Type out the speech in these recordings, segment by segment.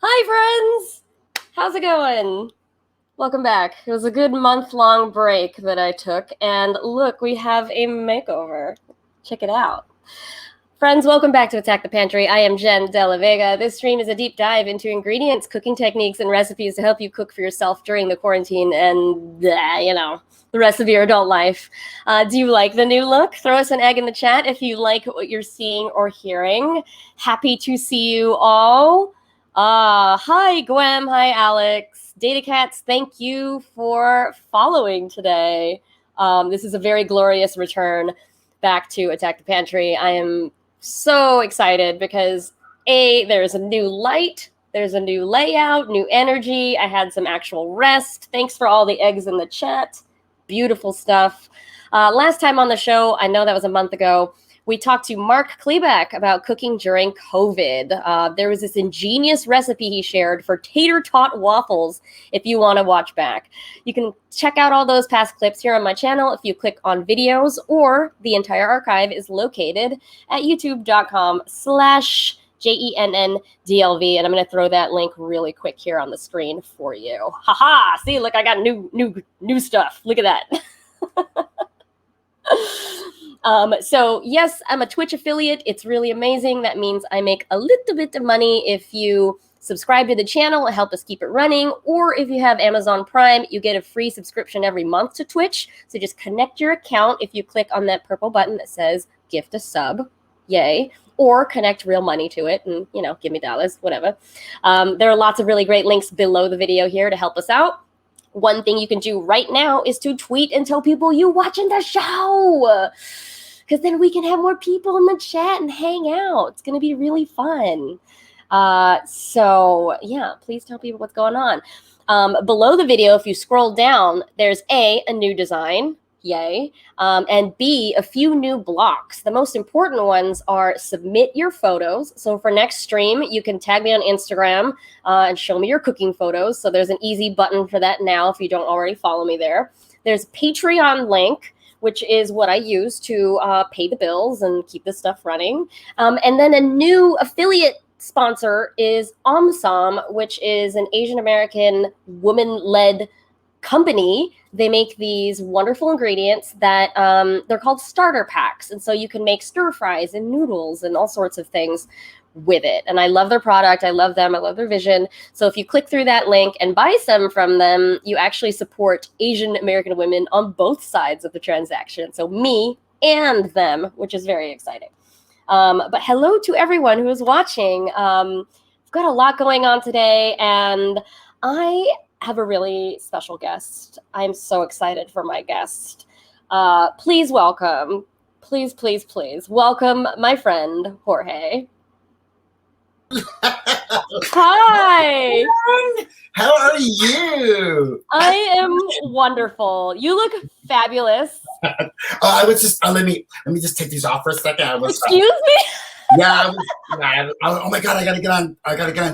Hi, friends! How's it going? Welcome back. It was a good month-long break that I took, and look, we have a makeover. Check it out. Friends, welcome back to Attack the Pantry. I am Jenn de Vega. This stream is a deep dive into ingredients, cooking techniques, and recipes to help you cook for yourself during the quarantine and, the rest of your adult life. Do you like the new look? Throw us an egg in the chat if you like what you're seeing or hearing. Happy to see you all. Hi, Gwem. Hi, Alex. Data Cats, thank you for following today. This is a very glorious return back to Attack the Pantry. I am so excited because there's a new light, there's a new layout, new energy. I had some actual rest. Thanks for all the eggs in the chat. Beautiful stuff. Last time on the show, I know that was a month ago, we talked to Mark Klebeck about cooking during COVID. There was this ingenious recipe he shared for tater tot waffles if you want to watch back. You can check out all those past clips here on my channel if you click on videos, or the entire archive is located at youtube.com/JENNDLV. And I'm going to throw that link really quick here on the screen for you. Haha! See, look, I got new stuff. Look at that. So yes, I'm a Twitch affiliate. It's really amazing. That means I make a little bit of money if you subscribe to the channel and help us keep it running. Or if you have Amazon Prime, you get a free subscription every month to Twitch. So just connect your account if you click on that purple button that says gift a sub. Yay. Or connect real money to it and, give me dollars, whatever. There are lots of really great links below the video here to help us out. One thing you can do right now is to tweet and tell people you watching the show, because then we can have more people in the chat and hang out. It's going to be really fun. So yeah, please tell people what's going on. Below the video, if you scroll down, there's a new design. Yay. And B, a few new blocks. The most important ones are submit your photos. So for next stream, you can tag me on Instagram and show me your cooking photos. So there's an easy button for that now if you don't already follow me there. There's Patreon link, which is what I use to pay the bills and keep this stuff running. And then a new affiliate sponsor is OMSOM, which is an Asian American woman-led company. They make these wonderful ingredients that they're called starter packs. And so you can make stir fries and noodles and all sorts of things with it. And I love their product. I love them. I love their vision. So if you click through that link and buy some from them, you actually support Asian American women on both sides of the transaction. So me and them, which is very exciting. But hello to everyone who is watching. We've got a lot going on today, and I have a really special guest. I'm so excited for my guest. Please welcome, please welcome my friend, Jorge. Hi. How are you? I am wonderful. You look fabulous. I was just let me just take these off for a second. Excuse me? Yeah, oh my god, I gotta get on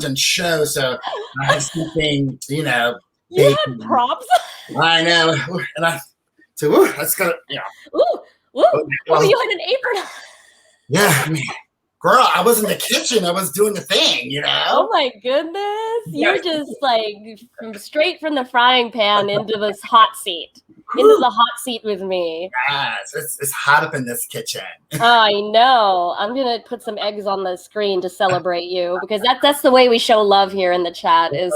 Jenn's show, so I have something, You had props. I know, and that's gonna, Ooh, you had an apron. Yeah, I mean, girl, I was in the kitchen. I was doing the thing, Oh my goodness. You're just like straight from the frying pan into this hot seat. Into the hot seat with me. Yes, it's hot up in this kitchen. I know. I'm going to put some eggs on the screen to celebrate you, because that's the way we show love here in the chat, is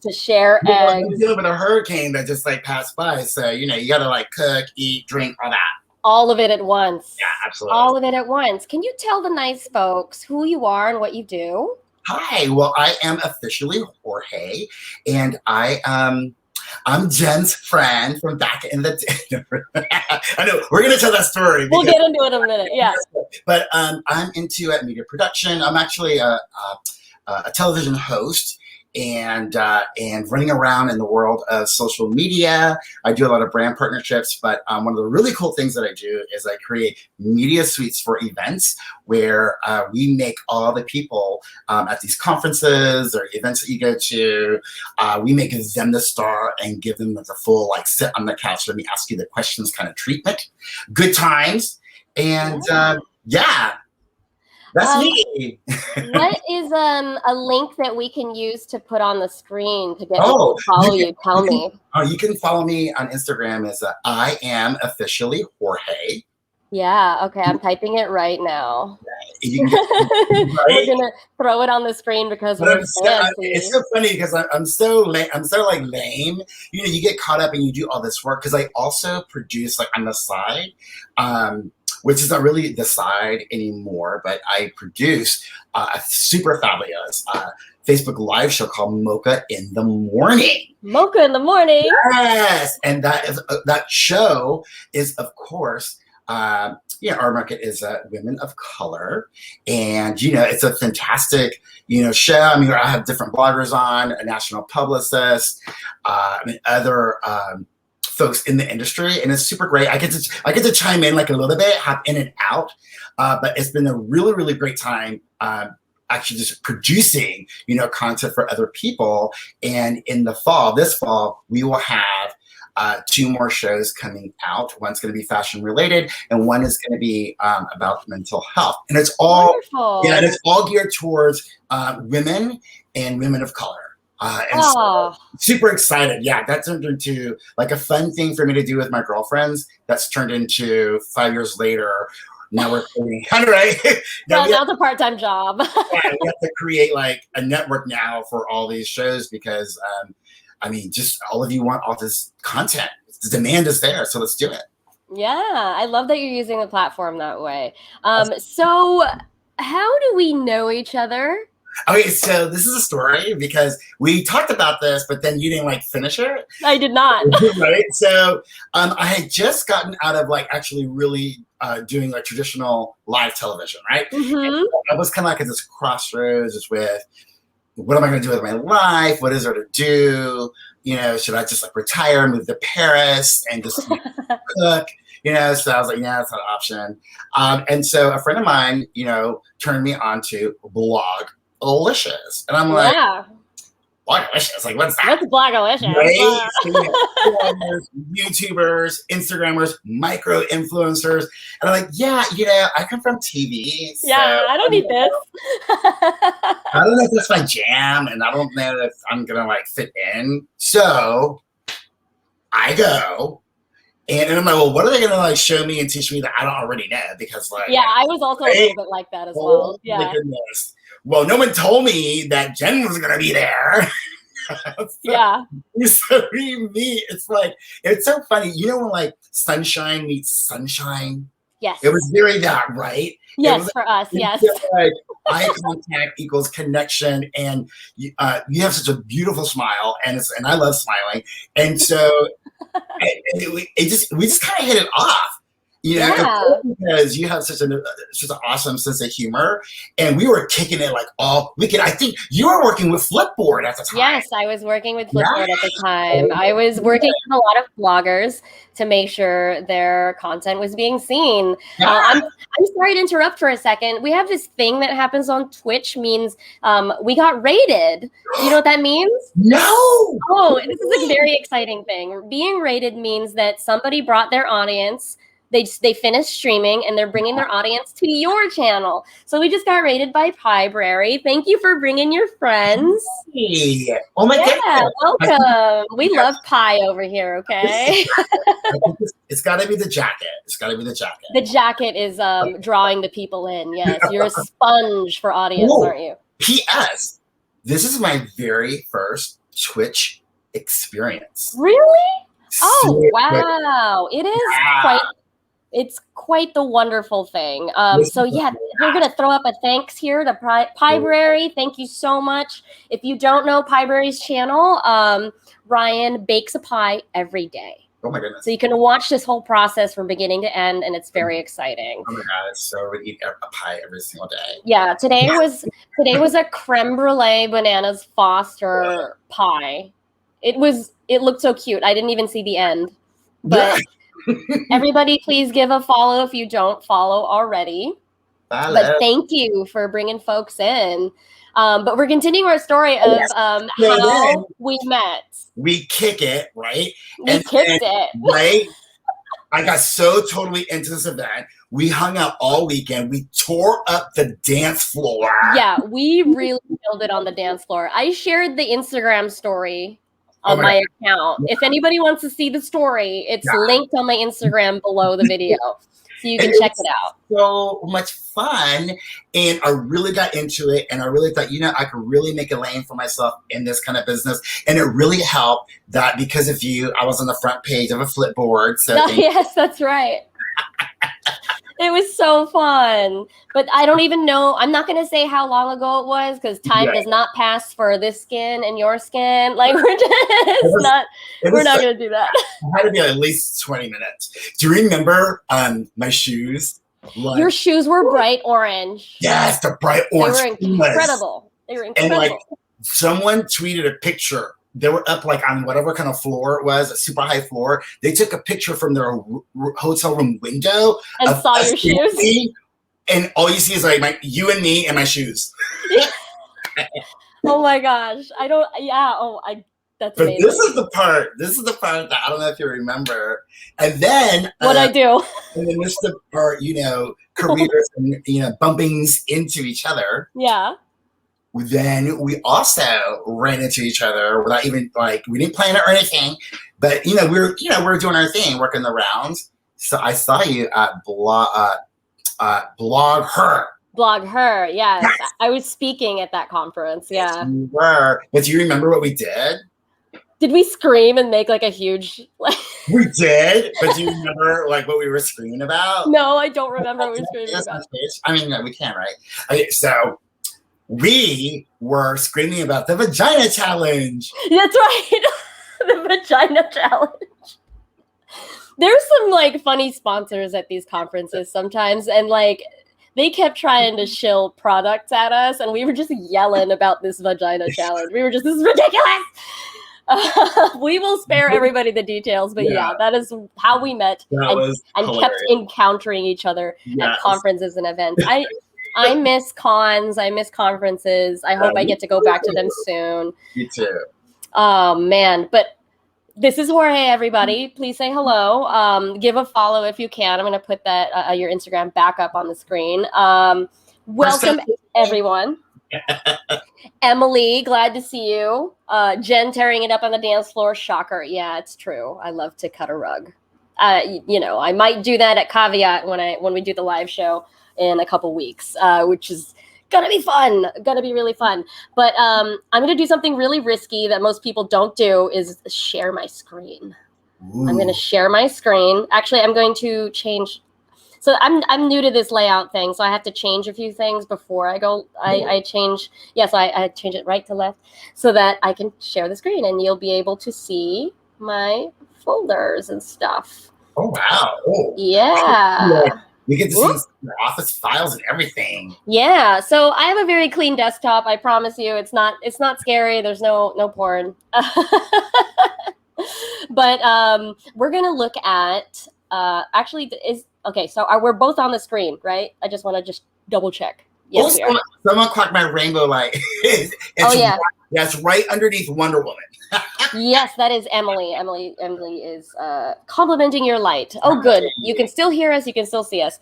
to share eggs. We're dealing with a hurricane that just passed by. So, you got to cook, eat, drink, all that. All of it at once. Yeah, absolutely. All of it at once. Can you tell the nice folks who you are and what you do? Hi. Well, I am officially Jorge, and I'm Jenn's friend from back in the day. I know we're gonna tell that story. We'll get into it in a minute. Yeah. But I'm into media production. I'm actually a television host and running around in the world of social media. I do a lot of brand partnerships, but one of the really cool things that I do is I create media suites for events where we make all the people at these conferences or events that you go to, we make them the star and give them the full sit on the couch, let me ask you the questions kind of treatment. Good times. And yeah. That's Um, me. what is a link that we can use to put on the screen to get people Oh, to follow you? Tell you can, me. you can follow me on Instagram as I am officially Jorge. Yeah, okay, I'm typing it right now. You can get We're right. gonna throw it on the screen because But we're it's fancy. so funny because I'm so lame. I'm so like lame. You know, you get caught up and you do all this work because I also produce like on the side, which is not really the side anymore. But I produce a super fabulous Facebook Live show called Mocha in the Morning. Mocha in the morning. Yes, and that show is, of course, our market is women of color, and it's a fantastic show. I mean, I have different bloggers on, a national publicist, other folks in the industry, and it's super great. I get to chime in like a little bit, hop in and out, but it's been a really really great time. Actually just producing, content for other people. And in this fall, we will have 2 more shows coming out. One's going to be fashion related, and one is going to be about mental health. And it's all, Wonderful. and it's all geared towards women and women of color. So super excited. Yeah, that turned into like a fun thing for me to do with my girlfriends. That's turned into 5 years later. Now we're creating, right? Now it's a part-time job. Yeah, we have to create like a network now for all these shows because, just all of you want all this content. The demand is there, so let's do it. Yeah, I love that you're using the platform that way. So how do we know each other? Okay, so this is a story because we talked about this, but then you didn't like finish it. I did not. Right? So I had just gotten out of like actually really doing like traditional live television, right? Mm-hmm. I was kind of like at this crossroads just with what am I going to do with my life? What is there to do? Should I just like retire, move to Paris and just cook? So I was like, yeah, that's not an option. And so a friend of mine, turned me on to Blogalicious. And I'm like, yeah. Blogalicious? Like, what's that? What's Blogalicious? Right? So, YouTubers, Instagrammers, micro influencers. And I'm like, yeah, I come from TV. So yeah, I don't need this. I don't know if that's my jam, and I don't know if I'm going to like fit in. So I go. And I'm like, well, what are they going to like show me and teach me that I don't already know? Because like, yeah, I was also a little bit like that as well. Yeah. My goodness. Well, no one told me that Jenn was going to be there. Yeah. So we meet. It's like, it's so funny. When like sunshine meets sunshine? Yes. It was very that, right? Yes, for us, yes. Like eye contact equals connection, and you have such a beautiful smile, and I love smiling, and so we just kind of hit it off. Because you have such an awesome sense of humor, and we were kicking it like all weekend. I think you were working with Flipboard at the time. Yes, I was working with Flipboard at the time. I was working with a lot of bloggers to make sure their content was being seen. I'm sorry to interrupt for a second. We have this thing that happens on Twitch, means we got rated. You know what that means? No. Oh, this is a very exciting thing. Being rated means that somebody brought their audience. They finished streaming and they're bringing their audience to your channel. So we just got rated by Library. Thank you for bringing your friends. Hey. Oh my goodness. Welcome. We love pie over here, okay? It's got to be the jacket. It's got to be the jacket. The jacket is drawing the people in. Yes, you're a sponge for audience, aren't you? P.S. This is my very first Twitch experience. Really? Oh, wow. It is It's quite the wonderful thing. So yeah, we're going to throw up a thanks here to Pieberry. Thank you so much. If you don't know Pieberry's channel, Ryan bakes a pie every day. Oh my goodness. So you can watch this whole process from beginning to end, and it's very exciting. Oh my God, it's so we eat a pie every single day. Yeah, today was a creme brulee bananas Foster pie. It looked so cute. I didn't even see the end. But everybody, please give a follow if you don't follow already. But thank you for bringing folks in. But we're continuing our story of how we met. We kick it, right? We kicked it. Right? I got so totally into this event. We hung out all weekend. We tore up the dance floor. Yeah, we really killed it on the dance floor. I shared the Instagram story on Oh my account. If anybody wants to see the story, it's linked on my Instagram below the video. So you can check it out. So much fun. And I really got into it. And I really thought, I could really make a lane for myself in this kind of business. And it really helped that because of you, I was on the front page of a Flipboard. So yes, that's right. It was so fun. But I don't even know. I'm not going to say how long ago it was because time does not pass for this skin and your skin. Like we're not going to do that. It had to be at least 20 minutes. Do you remember my shoes? Your shoes were bright orange. Yes, the bright orange. They were incredible. And like someone tweeted a picture. They were up like on whatever kind of floor it was, a super high floor. They took a picture from their hotel room window and saw your shoes. And all you see is like you and me and my shoes. Oh my gosh. That's amazing. This is the part that I don't know if you remember. And then what I do. And then this is the part, careers and bumpings into each other. Yeah. Then we also ran into each other without even we didn't plan it or anything, but we were doing our thing, working the rounds. So I saw you at Blog Her. Blog Her, yes. I was speaking at that conference. Yeah, yes, you were. But do you remember what we did? Did we scream and make like a huge? We did, but do you remember what we were screaming about? No, I don't remember what we were screaming about. I mean, no, we can, right? Okay, so. We were screaming about the vagina challenge. That's right. The vagina challenge. There's some funny sponsors at these conferences sometimes. And they kept trying to shill products at us. And we were just yelling about this vagina challenge. We were just, this is ridiculous. We will spare everybody the details. But yeah that is how we met and kept encountering each other at conferences and events. I miss cons. I miss conferences. I hope I get to go back to them soon. You too. Oh, man. But this is Jorge, everybody. Please say hello. Give a follow if you can. I'm going to put that your Instagram back up on the screen. Welcome, everyone. Emily, glad to see you. Jenn tearing it up on the dance floor. Shocker. Yeah, it's true. I love to cut a rug. I might do that at Caveat when we do the live show in a couple weeks, which is gonna be really fun. But I'm gonna do something really risky that most people don't do is share my screen. Ooh. I'm gonna share my screen. Actually, I'm going to change. So I'm new to this layout thing, so I have to change a few things before I go. I change. Yes, I change it right to left so that I can share the screen and you'll be able to see my folders and stuff. Oh wow! Oh. Yeah. We get to see your office files and everything. Yeah, so I have a very clean desktop. I promise you, it's not scary. There's no porn. But we're gonna look at so we're both on the screen, right? I just want to double check. Yes, we are. Someone clocked my rainbow light. That's right underneath Wonder Woman. Yes, that is Emily. Emily is complimenting your light. Oh, good. You can still hear us. You can still see us.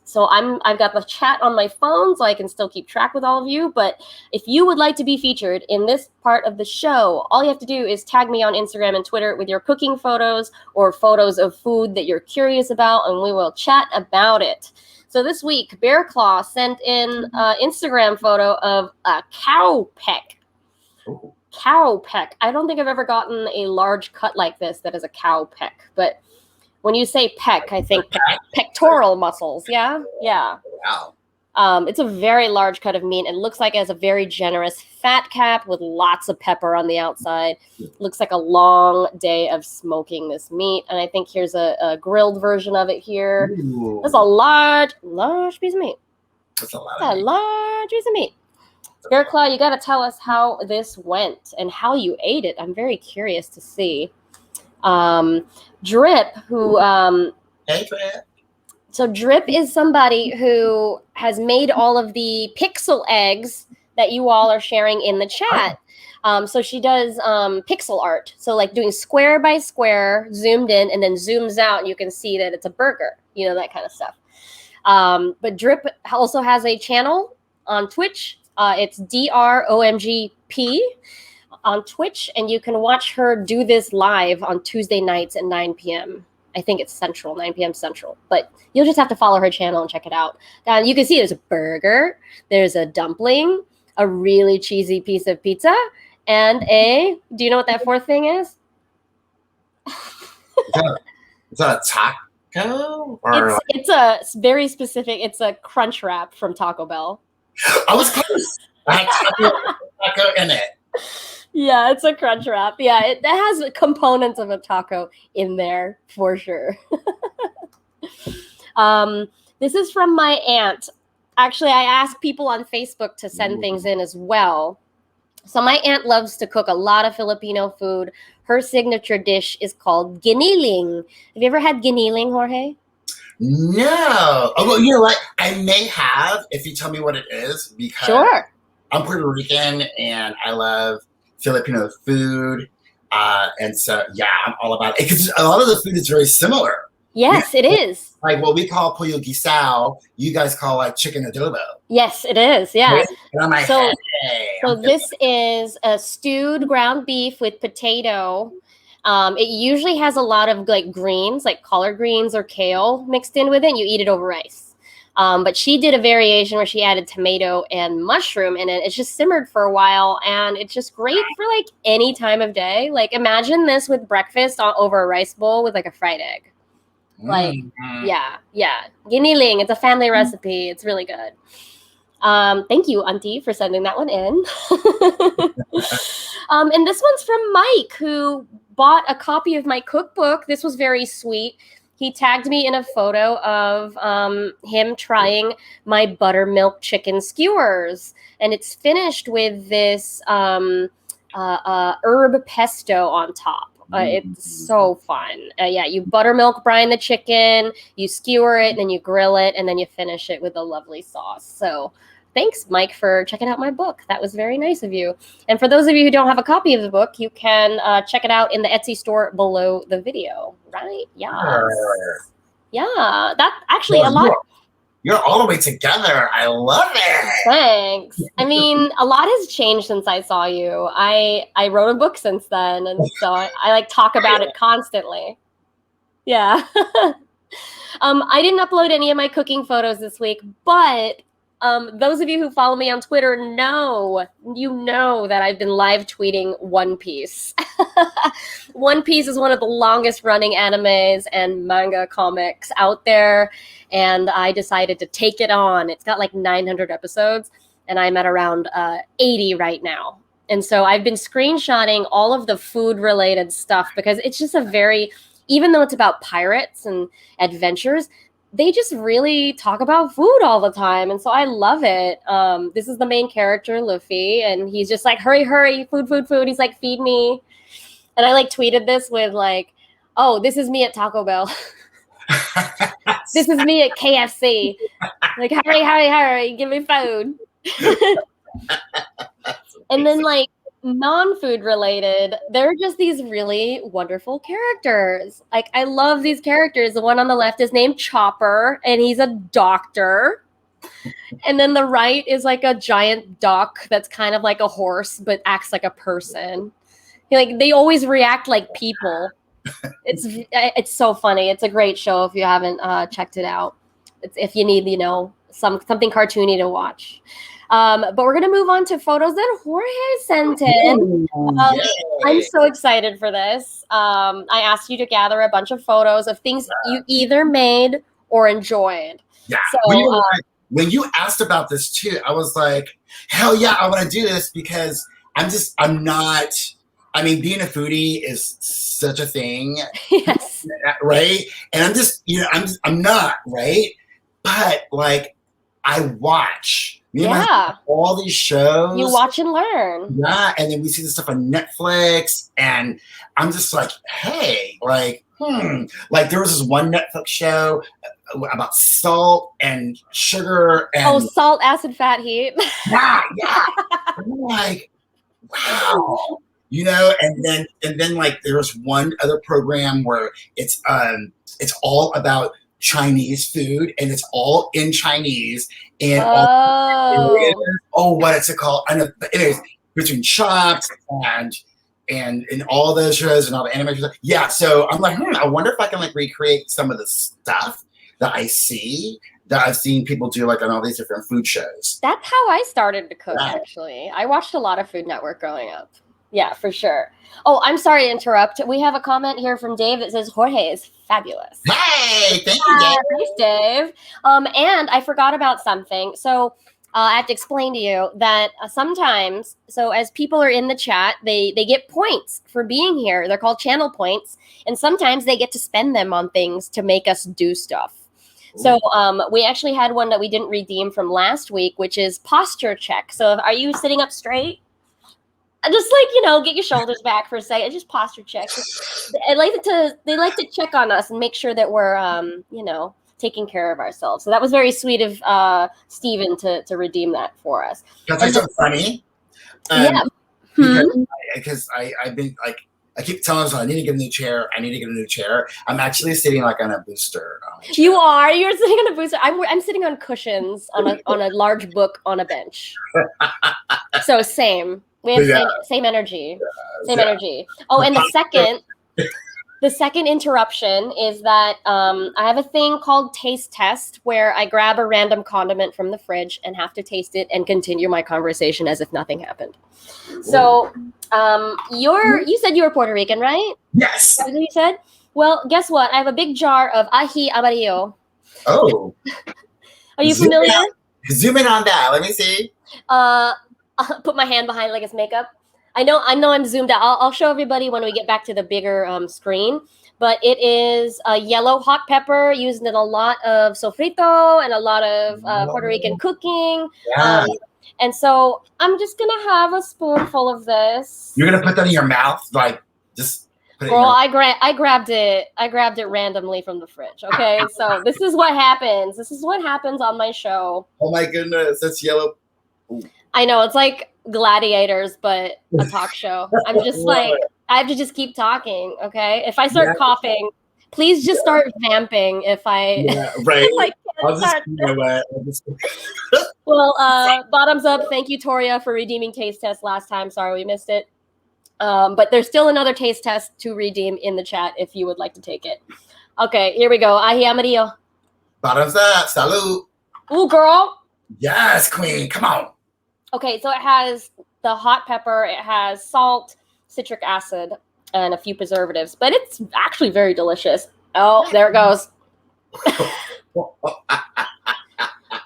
So I've got the chat on my phone, so I can still keep track with all of you. But if you would like to be featured in this part of the show, all you have to do is tag me on Instagram and Twitter with your cooking photos or photos of food that you're curious about, and we will chat about it. So this week, Bear Claw sent in an Instagram photo of a cow peck. Ooh. Cow peck. I don't think I've ever gotten a large cut like this that is a cow peck. But when you say peck, I think pectoral muscles. Yeah? Yeah. Wow. It's a very large cut of meat. It looks like it has a very generous fat cap with lots of pepper on the outside. Looks like a long day of smoking this meat. And I think here's a grilled version of it here. Ooh. That's a large piece of meat. That's a lot of meat. Large piece of meat. Bear Claw, you got to tell us how this went and how you ate it. I'm very curious to see. Drip, who... Hey, Drip. So Drip is somebody who has made all of the pixel eggs that you all are sharing in the chat. So she does pixel art. So like doing square by square, zoomed in, and then zooms out, and you can see that it's a burger. you know, that kind of stuff. But Drip also has a channel on Twitch. It's DROMGP on Twitch, and you can watch her do this live on Tuesday nights at 9 p.m. I think it's Central, 9 p.m. Central. But you'll just have to follow her channel and check it out. And you can see there's a burger, there's a dumpling, a really cheesy piece of pizza, and do you know what that fourth thing is? Is that a taco? Or It's very specific. It's a crunch wrap from Taco Bell. I was close. I had taco in it. Yeah, it's a crunch wrap. Yeah, it has components of a taco in there for sure. This is from my aunt. Actually, I asked people on Facebook to send things in as well. So my aunt loves to cook a lot of Filipino food. Her signature dish is called giniling. Have you ever had giniling, Jorge? No. Oh, well, you know what? I may have if you tell me what it is, because Sure. I'm Puerto Rican and I love Filipino food. And so, yeah, I'm all about it. Because a lot of the food is very similar. Yes, it is. Like what we call pollo guisao, you guys call like chicken adobo. Yes, it is. Yeah. And I'm like, So, hey. so this is a stewed ground beef with potato. It usually has a lot of like greens, like collard greens or kale mixed in with it. And you eat it over rice. But she did a variation where she added tomato and mushroom in it. It's just simmered for a while, and it's just great for like any time of day. Like imagine this with breakfast over a rice bowl with like a fried egg. Like, yeah. Giniling, it's a family recipe. It's really good. Thank you, Auntie, for sending that one in. And this one's from Mike, who bought a copy of my cookbook. This was very sweet. He tagged me in a photo of him trying my buttermilk chicken skewers. And it's finished with this herb pesto on top. It's so fun. Yeah, you buttermilk brine the chicken, you skewer it, and then you grill it, and then you finish it with a lovely sauce. So thanks, Mike, for checking out my book. That was very nice of you. And for those of you who don't have a copy of the book, you can check it out in the Etsy store below the video, right? Yeah. Yeah, that actually a lot. You're all the way together. I love it. Thanks. I mean, a lot has changed since I saw you. I wrote a book since then, and so I like talk about it constantly. Yeah. I didn't upload any of my cooking photos this week, but those of you who follow me on Twitter know that I've been live tweeting One Piece. One Piece is one of the longest running animes and manga comics out there, and I decided to take it on. It's got like 900 episodes, and I'm at around 80 right now. And so I've been screenshotting all of the food-related stuff because it's just even though it's about pirates and adventures, they just really talk about food all the time. And so I love it. This is the main character, Luffy, and he's just like, hurry, hurry, food, food, food. He's like, feed me. And I like tweeted this with like, oh, this is me at Taco Bell. This is me at KFC. Like, hurry, hurry, hurry, give me food. And then like non-food related, they're just these really wonderful characters. Like I love these characters. The one on the left is named Chopper, and he's a doctor. And then the right is like a giant duck that's kind of like a horse but acts like a person. Like they always react like people. It's so funny. It's a great show if you haven't checked it out. If you need, something cartoony to watch. But we're gonna move on to photos that Jorge sent in. I'm so excited for this. I asked you to gather a bunch of photos of things you either made or enjoyed. Yeah. So when you asked about this too, I was like, hell yeah, I want to do this because I'm not. I mean, being a foodie is such a thing. Yes. Right. And I'm not, right. But like, I watch. All these shows. You watch and learn. Yeah. And then we see this stuff on Netflix. And I'm just like, hey, like, Like there was this one Netflix show about salt and sugar. And salt, acid, fat, heat. Yeah. I'm like, wow. And then like there was one other program where it's all about Chinese food, and it's all in Chinese. And Oh. what is it called? I know, but anyways, between Chopped and all those shows and all the animation stuff. Yeah, so I'm like, I wonder if I can like recreate some of the stuff that I see that I've seen people do like on all these different food shows. That's how I started to cook, Yeah. actually. I watched a lot of Food Network growing up. Yeah, for sure. Oh, I'm sorry to interrupt. We have a comment here from Dave that says Jorge is fabulous. Hey, thank you, Dave. Thanks, Dave. And I forgot about something. So I have to explain to you that sometimes, so as people are in the chat, they get points for being here. They're called channel points. And sometimes they get to spend them on things to make us do stuff. So we actually had one that we didn't redeem from last week, which is posture check. So are you sitting up straight? Just like, get your shoulders back for a second. Just posture check. They like to check on us and make sure that we're, taking care of ourselves. So that was very sweet of Steven to redeem that for us. That's like so funny. Yeah. Because I've been like, I keep telling myself I need to get a new chair. I need to get a new chair. I'm actually sitting like on a booster. You are. You're sitting on a booster. I'm sitting on cushions on a large book on a bench. So same. We have same energy. Same energy. Oh, and the second interruption is that I have a thing called taste test where I grab a random condiment from the fridge and have to taste it and continue my conversation as if nothing happened. So you said you were Puerto Rican, right? Yes. That's what you said? Well, guess what? I have a big jar of ají amarillo. Oh. Are you familiar? Zoom in on that. Let me see. I'll put my hand behind like it's makeup. I know I'm zoomed out. I'll show everybody when we get back to the bigger screen. But it is a yellow hot pepper used in a lot of sofrito and a lot of Puerto Rican cooking. Yeah. And so I'm just gonna have a spoonful of this. You're gonna put that in your mouth, like just put it. Girl, I grabbed it. I grabbed it randomly from the fridge. Okay, so this is what happens. This is what happens on my show. Oh my goodness, that's yellow. Ooh. I know, it's like Gladiators, but a talk show. I'm just like, I have to just keep talking, okay? If I start coughing, please just start vamping if I... Yeah, right. if I'll just, you know what? Well, bottoms up. Thank you, Toria, for redeeming Taste Test last time. Sorry we missed it. But there's still another Taste Test to redeem in the chat if you would like to take it. Okay, here we go. Ají amarillo. Bottoms up. Salud. Ooh, girl. Yes, queen. Come on. Okay, so it has the hot pepper, it has salt, citric acid, and a few preservatives, but it's actually very delicious. Oh, there it goes.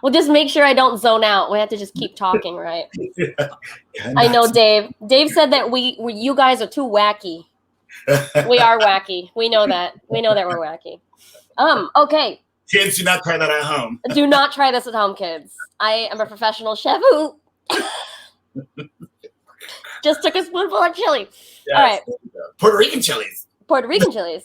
We'll just make sure I don't zone out. We have to just keep talking, right? I know, Dave. Dave said that you guys are too wacky. We are wacky. We know that. We know that we're wacky. Okay. Kids, do not try that at home. Do not try this at home, kids. I am a professional chef who just took a spoonful of chili. Yes. All right. Puerto Rican chilies. Puerto Rican chilies.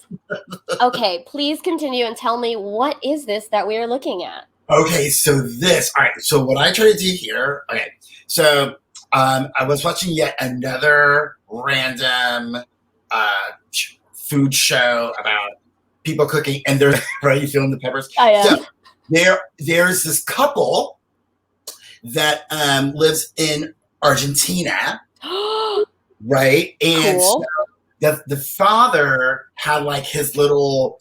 Okay, please continue and tell me, what is this that we are looking at? Okay, so this. All right, so what I try to do here. Okay, so I was watching yet another random food show about people cooking, and they're right. You feeling the peppers? Oh yeah. So there's this couple that lives in Argentina, right? And cool. So the father had like his little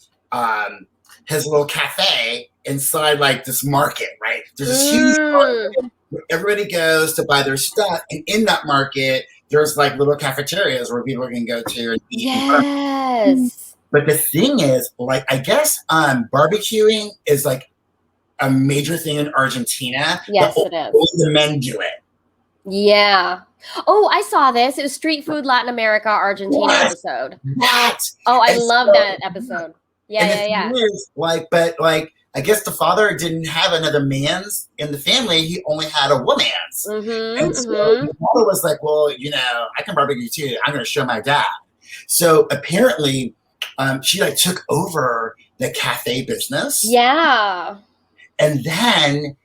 cafe inside like this market, right? There's this huge market where everybody goes to buy their stuff, and in that market, there's like little cafeterias where people can go to and eat. Yes. But the thing is, like, I guess barbecuing is like a major thing in Argentina. Yes, it is. All the men do it. Yeah. Oh, I saw this. It was Street Food Latin America Argentina episode. What? Oh, I love that episode. Yeah. Is, but I guess the father didn't have another man's in the family. He only had a woman's. And so the father was like, well, I can barbecue too. I'm going to show my dad. So apparently she like took over the cafe business. Yeah. And then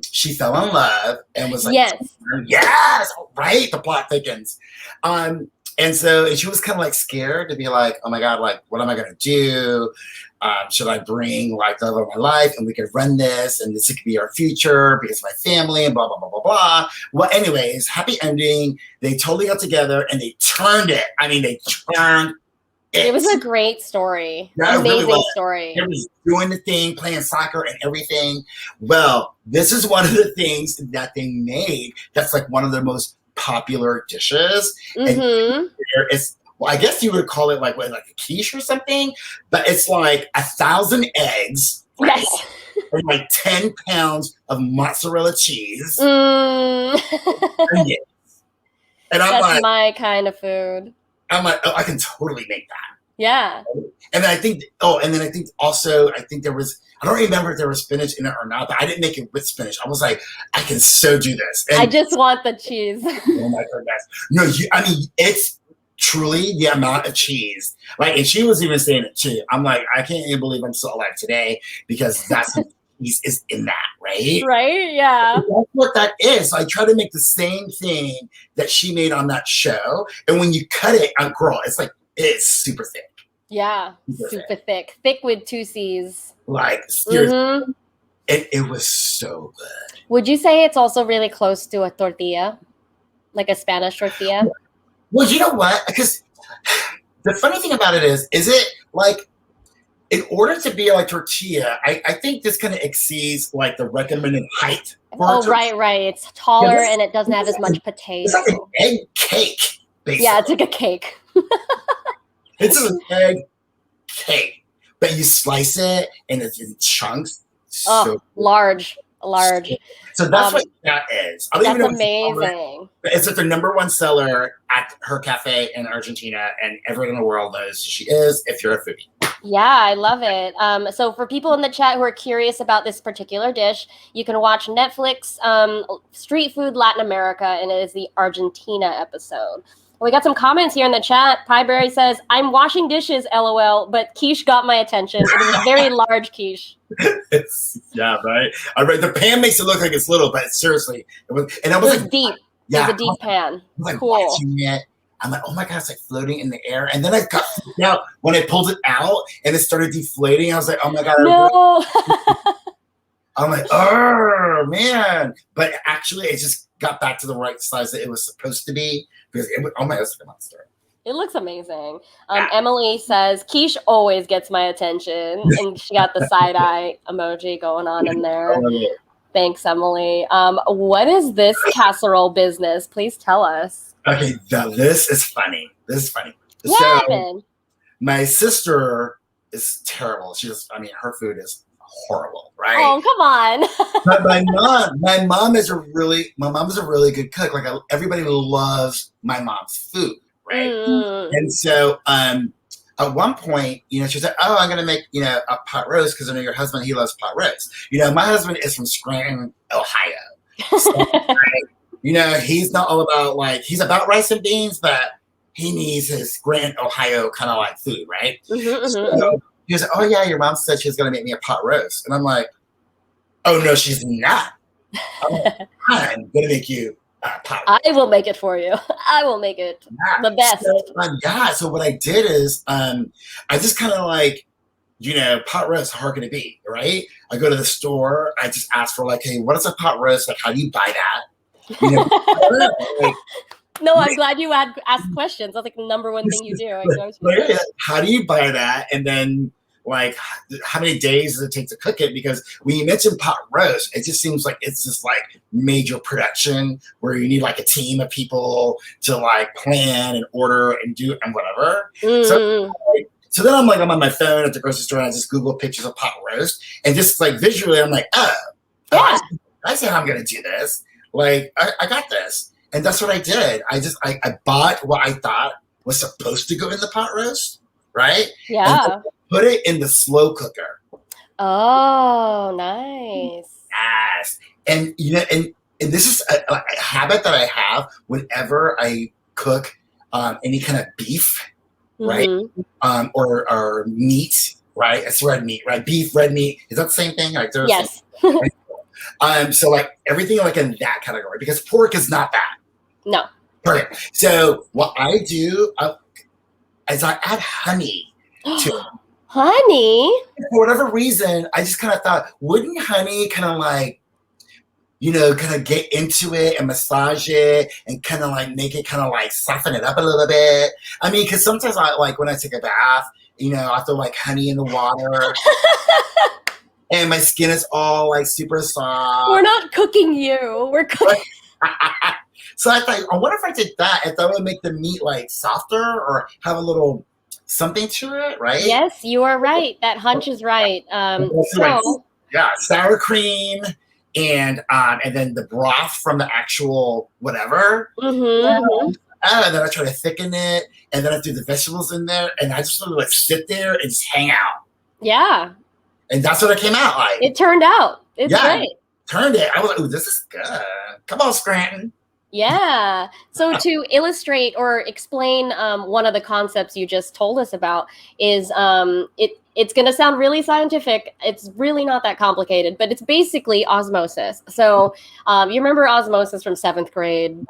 she fell in love and was like, yes, right, the plot thickens. And so and she was kind of like scared to be like, oh my God, like, what am I going to do? Should I bring like the love of my life and we could run this and this could be our future because of my family and blah, blah, blah, blah, blah. Well, anyways, happy ending. They totally got together and they turned it. I mean, they turned it. It was a great story. Yeah, Amazing really story. It was doing the thing, playing soccer and everything. Well, this is one of the things that they made that's like one of their most popular dishes. And it's, well, I guess you would call it like what, like a quiche or something, but it's like 1,000 eggs, right? Yes. And like 10 pounds of mozzarella cheese. Mm. And I'm That's like, my kind of food. I'm like, oh, I can totally make that. Yeah. And then I think, and then I think also, I think there was, I don't remember if there was spinach in it or not, but I didn't make it with spinach. I was like, I can so do this. And, I just want the cheese. oh my goodness. No, I mean, it's truly the amount of cheese. Like, and she was even saying it too. I'm like, I can't even believe I'm still alive today because that's the cheese is in that, right? Right? Yeah. That's what that is. I try to make the same thing that she made on that show. And when you cut it, girl, it's like, it's super thick. Yeah. Super thick. Thick with 2 C's. Like, seriously. It was so good. Would you say it's also really close to a tortilla? Like a Spanish tortilla? Well, you know what? Because the funny thing about it is it like, in order to be like tortilla, I think this kind of exceeds like the recommended height. Oh, right. It's taller and it doesn't have as much potato. It's like an egg cake, basically. Yeah, it's like a cake. It's an egg cake, but you slice it and it's in chunks. So large. So that's what that is. That's amazing. It's like the #1 seller at her cafe in Argentina, and everyone in the world knows who she is if you're a foodie. Yeah, I love it. So for people in the chat who are curious about this particular dish, you can watch Netflix Street Food Latin America, and it is the Argentina episode. We got some comments here in the chat. Pieberry says, I'm washing dishes, LOL, but quiche got my attention. It is a very large quiche. Yeah, right. All right. The pan makes it look like it's little, but seriously, it was like, deep. Yeah, it was a deep pan. I was like cool. Watching it. I'm like, oh my God, it's like floating in the air. And then I got freaked out when I pulled it out and it started deflating. I was like, oh my God. No. I'm like, oh man. But actually, it just got back to the right size that it was supposed to be because it was, oh my God, it's a monster. It looks amazing. Emily says, quiche always gets my attention. And she got the side eye emoji going on in there. Thanks, Emily. What is this casserole business? Please tell us. Okay, this is funny. What happened? My sister is terrible. Her food is horrible, right? Oh, come on. But my mom is a really good cook. Like everybody loves my mom's food, right? And so at one point, she said, oh, I'm gonna make, a pot roast because I know your husband, he loves pot roast. My husband is from Scranton, Ohio. So, he's not all about he's about rice and beans, but he needs his Scranton, Ohio kind of like food, right? So he was like, oh yeah, your mom said she was gonna make me a pot roast. And I'm like, oh no, she's not. I'm gonna make you a pot roast. I will make it for you. I will make it the best. So what I did is I just kind of pot roast, how can it be, right? I go to the store, I just ask for hey, what is a pot roast? Like, how do you buy that? No, I'm glad you asked questions. That's the #1 thing you do. How do you buy that? And then how many days does it take to cook it? Because when you mention pot roast, it just seems like it's just major production where you need a team of people to plan and order and do and whatever. So then I'm on my phone at the grocery store and I just Google pictures of pot roast and just visually I'm I see how I'm gonna do this. I got this. And that's what I did. I bought what I thought was supposed to go in the pot roast, right? Yeah. And put it in the slow cooker. Oh, nice. Yes. And and this is a habit that I have whenever I cook any kind of beef, right? Or meat, right? It's red meat, right? Beef, red meat. Is that the same thing? Yes. So everything in that category because pork is not that. No. Perfect. So what I do is I add honey to it. Honey? For whatever reason, I just kind of thought, wouldn't honey kind of like, kind of get into it and massage it and kind of like make it kind of like soften it up a little bit. I mean, because sometimes I like when I take a bath, I throw like honey in the water and my skin is all like super soft. We're not cooking you. We're cooking. So I thought, I wonder if I did that, if that would make the meat like softer or have a little something to it, right? Yes, you are right. That hunch is right. Sour cream and then the broth from the actual whatever. Mm-hmm. And then I try to thicken it, and then I do the vegetables in there, and I just sort of like sit there and just hang out. Yeah. And that's what it came out like. It turned out. It's great. Turned it. I was like, ooh, this is good. Come on, Scranton. Yeah. So to illustrate or explain one of the concepts you just told us about is it's going to sound really scientific. It's really not that complicated, but it's basically osmosis. So you remember osmosis from 7th grade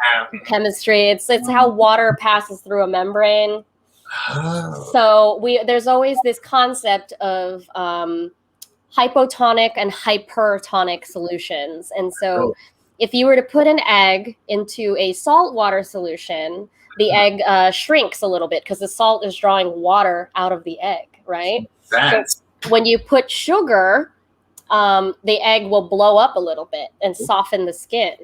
chemistry? It's how water passes through a membrane. Oh. So there's always this concept of hypotonic and hypertonic solutions. And so if you were to put an egg into a saltwater solution, the egg shrinks a little bit because the salt is drawing water out of the egg, right? So when you put sugar, the egg will blow up a little bit and soften the skin,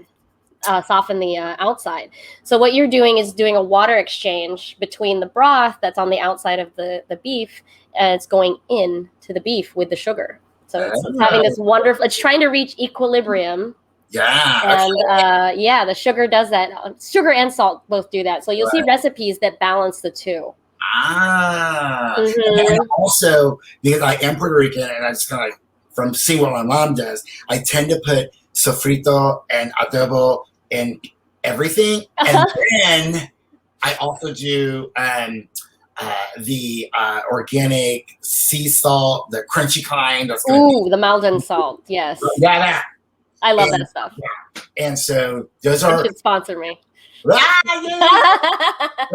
soften the outside. So what you're doing is doing a water exchange between the broth that's on the outside of the beef, and it's going in to the beef with the sugar. So it's having this wonderful, it's trying to reach equilibrium. Yeah. And the sugar does that. Sugar and salt both do that. So you'll see recipes that balance the two. And also, because I am Puerto Rican and I just kind of like, from seeing what my mom does, I tend to put sofrito and adobo in everything. And then I also do the organic sea salt, the crunchy kind. That's the Malden salt. Yes. Yeah, that. I love that stuff. Yeah. And so those are. You should sponsor me. They're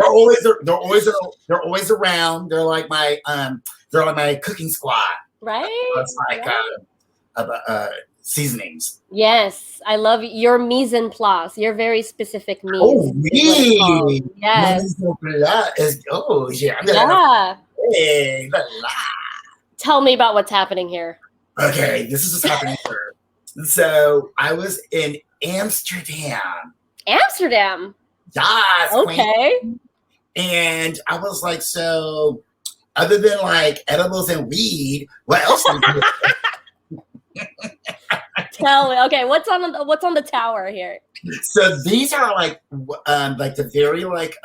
always around. They're like my cooking squad. Right. It's like seasonings. Yes, I love your mise en place. Your very specific mise. Oh, me. Yes. Yeah. Hey, tell me about what's happening here. Okay, this is what's happening here. So I was in Amsterdam. Amsterdam. Yes. Okay. Queen. And I was like, so other than like edibles and weed, what else do you do? Tell me. Okay, what's on the tower here? So these are like the very like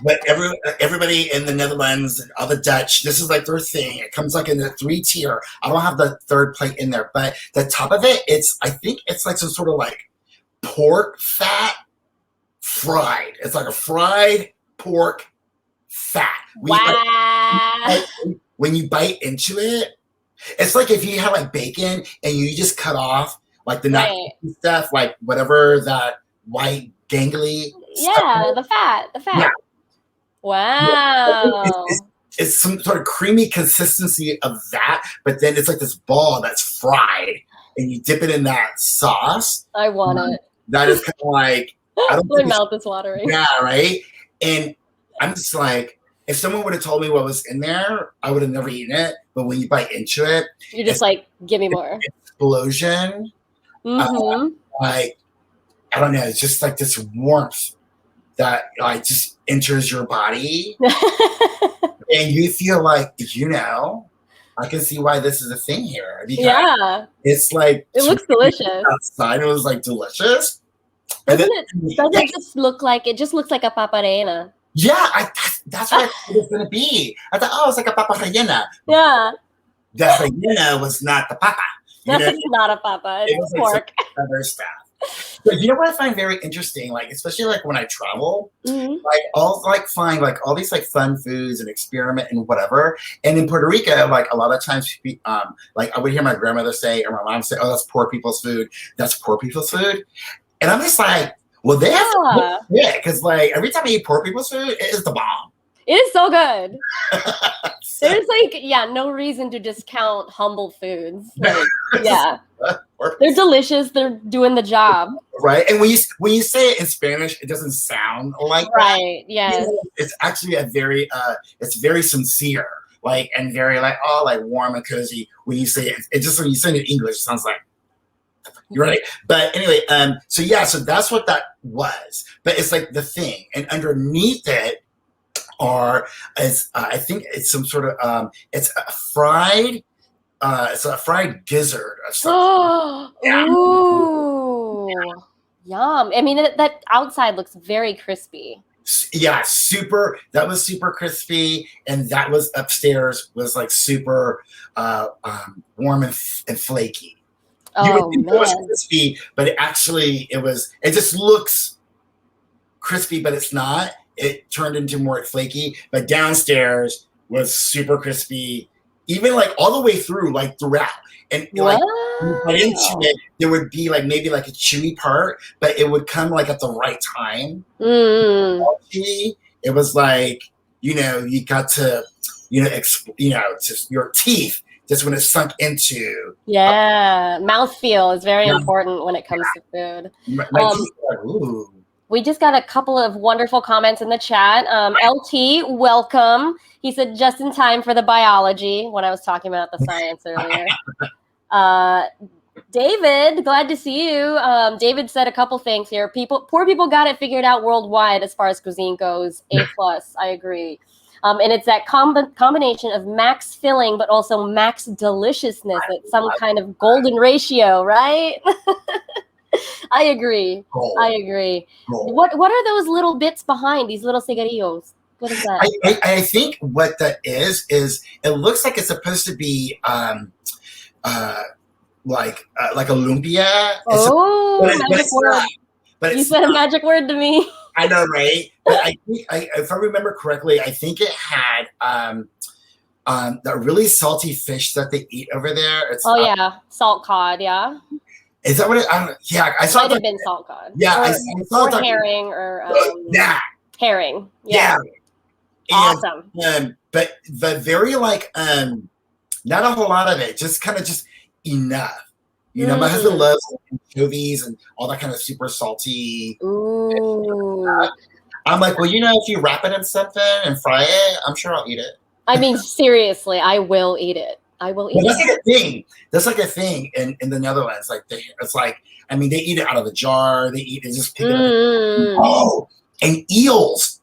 but everybody in the Netherlands and all the Dutch, this is like their thing. It comes like in the 3-tier. I don't have the third plate in there, but the top of it, I think it's like some sort of like pork fat fried. It's like a fried pork fat. When you bite into it, it's like if you have like bacon and you just cut off like the nut stuff, like whatever that white gangly stuff. The fat. Yeah. Wow. It's some sort of creamy consistency of that, but then it's like this ball that's fried and you dip it in that sauce. I want it. That is kind of like, my mouth is watering. Yeah, right? And I'm just like, if someone would have told me what was in there, I would have never eaten it. But when you bite into it, you're just like, give me more. Explosion. Like, I don't know, it's just like this warmth that like just enters your body. And you feel like, I can see why this is a thing here. Because it's like, it looks delicious. Outside, it was like delicious. Doesn't it just look like a paparena? Yeah, that's what I thought it was going to be. I thought, it's like a papa rellena. Yeah. The rellena was not the papa. It's not a papa. It's pork. Like other stuff. But you know what I find very interesting, like especially like when I travel, like I'll like find like all these like fun foods and experiment and whatever. And in Puerto Rico, like a lot of times, like I would hear my grandmother say or my mom say, "Oh, that's poor people's food. That's poor people's food." And I'm just like, well, they have Yeah. to, yeah, because like every time I eat poor people's food, it is the bomb. It is so good. So- There's like, yeah, no reason to discount humble foods. Like, yeah, Poor they're delicious. They're doing the job. right? And when you say it in Spanish, it doesn't sound like that. Right. Yes. It's actually a very it's very sincere, like, and very like, oh, like warm and cozy. When you say it, it just, when you say it in English, it sounds like, you're right. But anyway, so yeah, so that's what that was. But it's like the thing, and underneath it are, I think it's some sort of it's a fried gizzard of something. Yeah. Ooh, yum. I mean, that outside looks very crispy. Yeah, super. That was super crispy, and that was upstairs was like super warm and flaky. You would Oh think it was man. crispy, but it just looks crispy, but it's not. It turned into more flaky, but downstairs was super crispy, even like all the way through, like throughout. And like when you got into it, there would be like maybe like a chewy part, but it would come like at the right time. Mm. It was like, you got to, just your teeth, just when it sunk into. Yeah, mouthfeel is very important when it comes to food. My teeth were like, ooh. We just got a couple of wonderful comments in the chat. LT, welcome. He said just in time for the biology when I was talking about the science earlier. David, glad to see you. David said a couple things here. Poor people got it figured out worldwide as far as cuisine goes. A+, I agree. And it's that combination of max filling, but also max deliciousness. It's some kind of golden ratio, right? I agree. Gold. I agree. Gold. What are those little bits behind these little cigarillos? What is that? I think what that is it looks like it's supposed to be like a lumpia. Oh, magic word. But you said a magic word to me. I know, right? But I think, if I remember correctly, I think it had that really salty fish that they eat over there. It's, yeah, salt cod. Yeah. Is that what it? Yeah, I saw. Might have been salt cod. Yeah, or herring or herring. Yeah. Awesome. But very like not a whole lot of it. Just kind of just enough. My husband loves anchovies and all that kind of super salty. Ooh. I'm like, well, if you wrap it in something and fry it, I'm sure I'll eat it. I mean, seriously, I will eat it. I will eat it. That's like a thing. That's like a thing in the Netherlands. Like it's like, I mean, they eat it out of the jar. They just pick it up. Oh, and eels.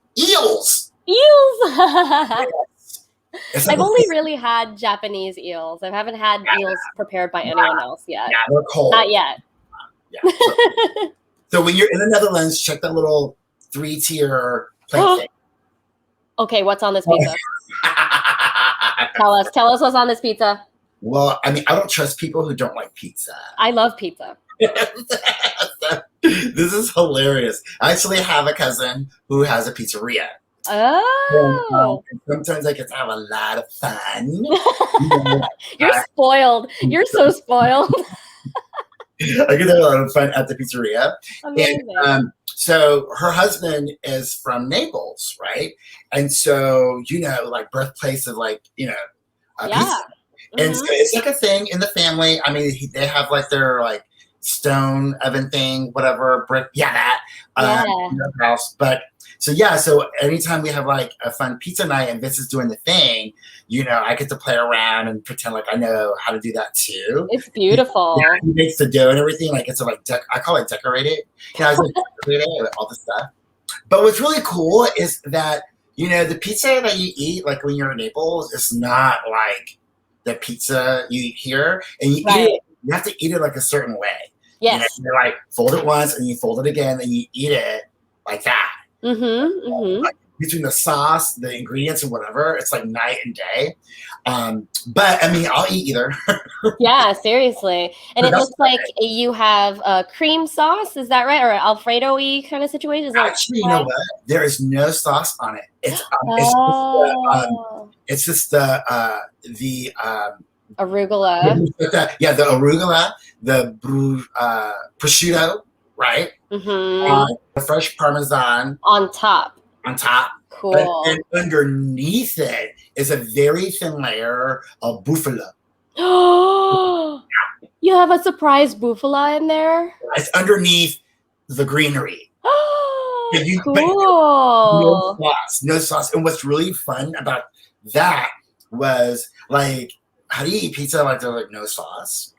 I've only really had Japanese eels. I haven't had eels prepared by anyone else yet. Yeah, they're cold. Not yet. Yeah. So when you're in the Netherlands, check that little 3-tier plate thing. Okay, what's on this pizza? Tell us what's on this pizza. Well, I mean, I don't trust people who don't like pizza. I love pizza. This is hilarious. I actually have a cousin who has a pizzeria. Oh. And sometimes I get to have a lot of fun. You're spoiled. You're so spoiled. I get to have a lot of fun at the pizzeria. Amazing. And so her husband is from Naples, right? And so, like birthplace of like, pizza. And so it's like a thing in the family. I mean, they have like their like stone oven thing, whatever, brick. Yeah, that. In their house. But so anytime we have like a fun pizza night and Vince is doing the thing, I get to play around and pretend like I know how to do that too. It's beautiful. Yeah, he makes the dough and everything. Like it's like I call it decorated. I was like decorated with all the stuff. But what's really cool is that the pizza that you eat like when you're in Naples is not like the pizza you eat here, and you eat it. You have to eat it like a certain way. Yes. You like fold it once and you fold it again and you eat it like that. Like between the sauce, the ingredients, and whatever, it's like night and day. But I mean, I'll eat either. Yeah, seriously. And it looks like you have a cream sauce. Is that right? Or Alfredo-y kind of situation? Actually, you know what? There is no sauce on it. It's just the arugula. The arugula, the prosciutto. right? Mm-hmm. The fresh Parmesan On top. on top. Cool. And underneath it is a very thin layer of buffalo. You have a surprise buffalo in there? It's underneath the greenery. Cool. No sauce. And what's really fun about that was like, how do you eat pizza like they're like no sauce?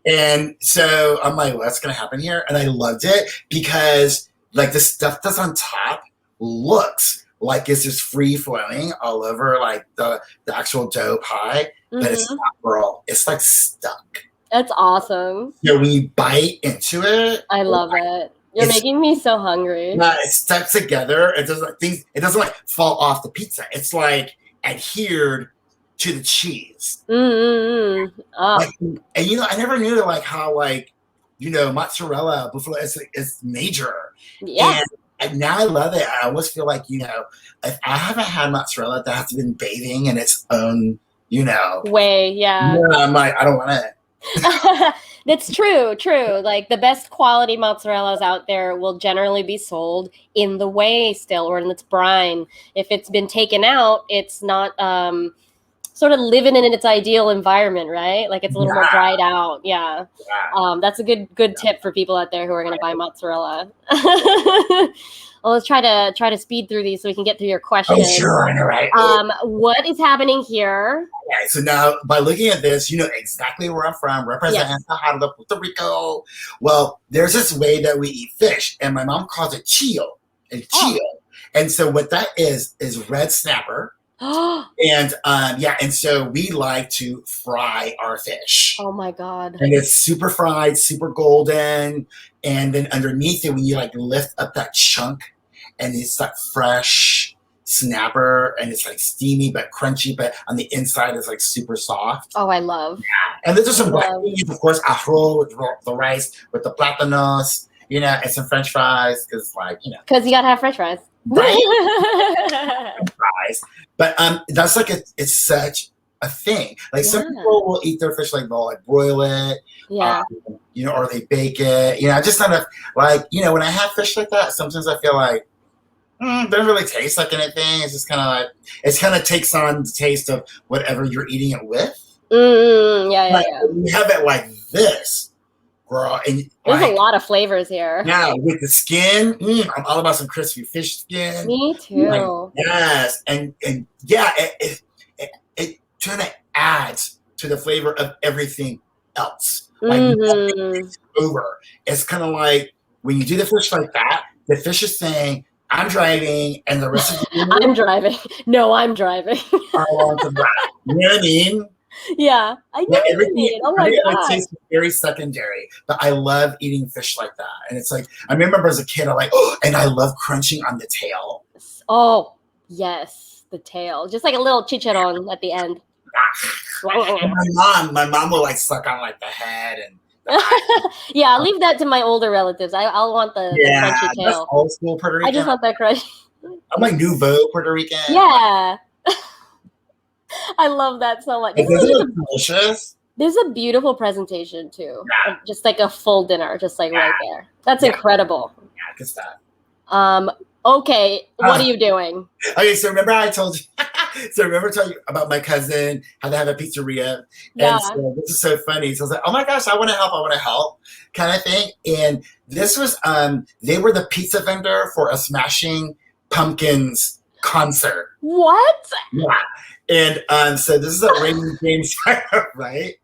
And so I'm like, what's gonna happen here? And I loved it because like the stuff that's on top looks like it's just free flowing all over like the actual dough pie, but it's not, girl. It's like stuck. That's awesome. You know, when you bite into it, I love it. You're making me so hungry. It's stuck together. It doesn't like fall off the pizza. It's like adhered to the cheese. Oh. Like, and you know, I never knew like how like, you know, mozzarella buffalo is major. Yes. And now I love it. I always feel like, you know, if I haven't had mozzarella that has been bathing in its own, you know, way, yeah. I'm like, I don't want it. That's true. Like the best quality mozzarellas out there will generally be sold in the whey still, or in its brine. If it's been taken out, it's not sort of living in its ideal environment, right? Like it's a little more dried out. Yeah. That's a good tip for people out there who are going to buy mozzarella. Well, let's try to speed through these so we can get through your questions. Oh, sure. All right. What is happening here? Okay, so now by looking at this, you know exactly where I'm from, representing Puerto Rico. Well, there's this way that we eat fish, and my mom calls it chio. And so what that is red snapper. And and so we like to fry our fish. Oh my God. And it's super fried, super golden. And then underneath it, when you like lift up that chunk and it's like fresh snapper and it's like steamy but crunchy, but on the inside it's like super soft. Oh, I love. Yeah. And there's just some things, of course, arroz with the rice, with the plátanos, you know, and some French fries, because like, you know. Because you gotta have French fries. Right? Fries. But that's like it's such a thing. Like some people will eat their fish like they'll like broil it, you know, or they bake it. You know, I just kind of like, you know, when I have fish like that, sometimes I feel like doesn't really taste like anything. It's just kind of like it kind of takes on the taste of whatever you're eating it with. Yeah. When you have it like this, girl, and there's like, a lot of flavors here. Yeah, with the skin, I'm all about some crispy fish skin. Me too. Like, yes, and yeah, it kind of adds to the flavor of everything else. Like nothing takes over. It's kind of like when you do the fish like that, the fish is saying, "I'm driving," and the rest of you I'm driving. No, I'm driving. are along to drive. You know what I mean? Yeah, I know what you mean. Oh my God. It tastes very secondary, but I love eating fish like that. And it's like, I remember as a kid, I'm like, and I love crunching on the tail. Oh, yes, the tail. Just like a little chicharron at the end. My mom will like suck on like the head and yeah, I'll leave that to my older relatives. I'll want the crunchy tail. That's old school Puerto Rican. I just want that crunchy. I'm like nouveau Puerto Rican. Yeah. I love that so much. Delicious. There's a beautiful presentation too. Yeah. Just like a full dinner, just like right there. That's incredible. Yeah, good stuff. Okay, what are you doing? Okay, so remember I told you I told you about my cousin, how they have a pizzeria. Yeah. And so this is so funny. So I was like, oh my gosh, I want to help kind of thing. And this was they were the pizza vendor for a Smashing Pumpkins concert. What? Yeah. And so this is a Raymond James, right?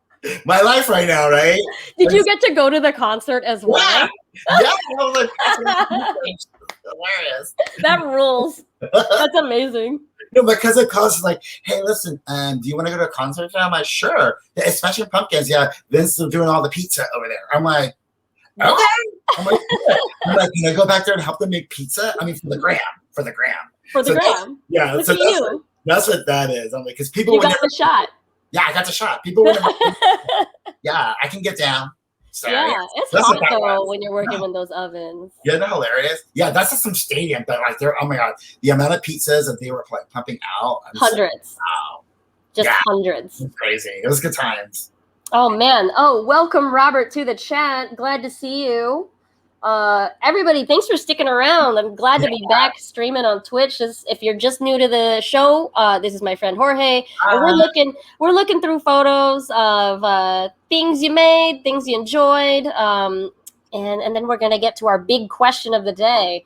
My life right now, right? Did you get to go to the concert as well? Yeah. I was like, that's hilarious. That rules. That's amazing. No, my cousin calls like, hey, listen, do you want to go to a concert? I'm like, sure. Yeah, it's Smashing Pumpkins. Yeah, Vince is doing all the pizza over there. I'm like, okay. I'm like, can I go back there and help them make pizza? I mean, for the gram. For the gram. Yeah. Look at you. That's what that is. I'm like, because people. You got the shot. Yeah, I got the shot. People would yeah, I can get down. So, yeah, it's hot though when you're working in those ovens. Yeah, they're hilarious. Yeah, that's just some stadium, but like they're, oh my God, the amount of pizzas that they were like pumping out. Hundreds. Wow. Just hundreds. It's crazy. It was good times. Oh man. Oh, welcome Robert to the chat. Glad to see you. Everybody, thanks for sticking around. I'm glad to be back streaming on Twitch. If you're just new to the show, this is my friend Jorge, and we're looking through photos of things you made, things you enjoyed, and then we're gonna get to our big question of the day.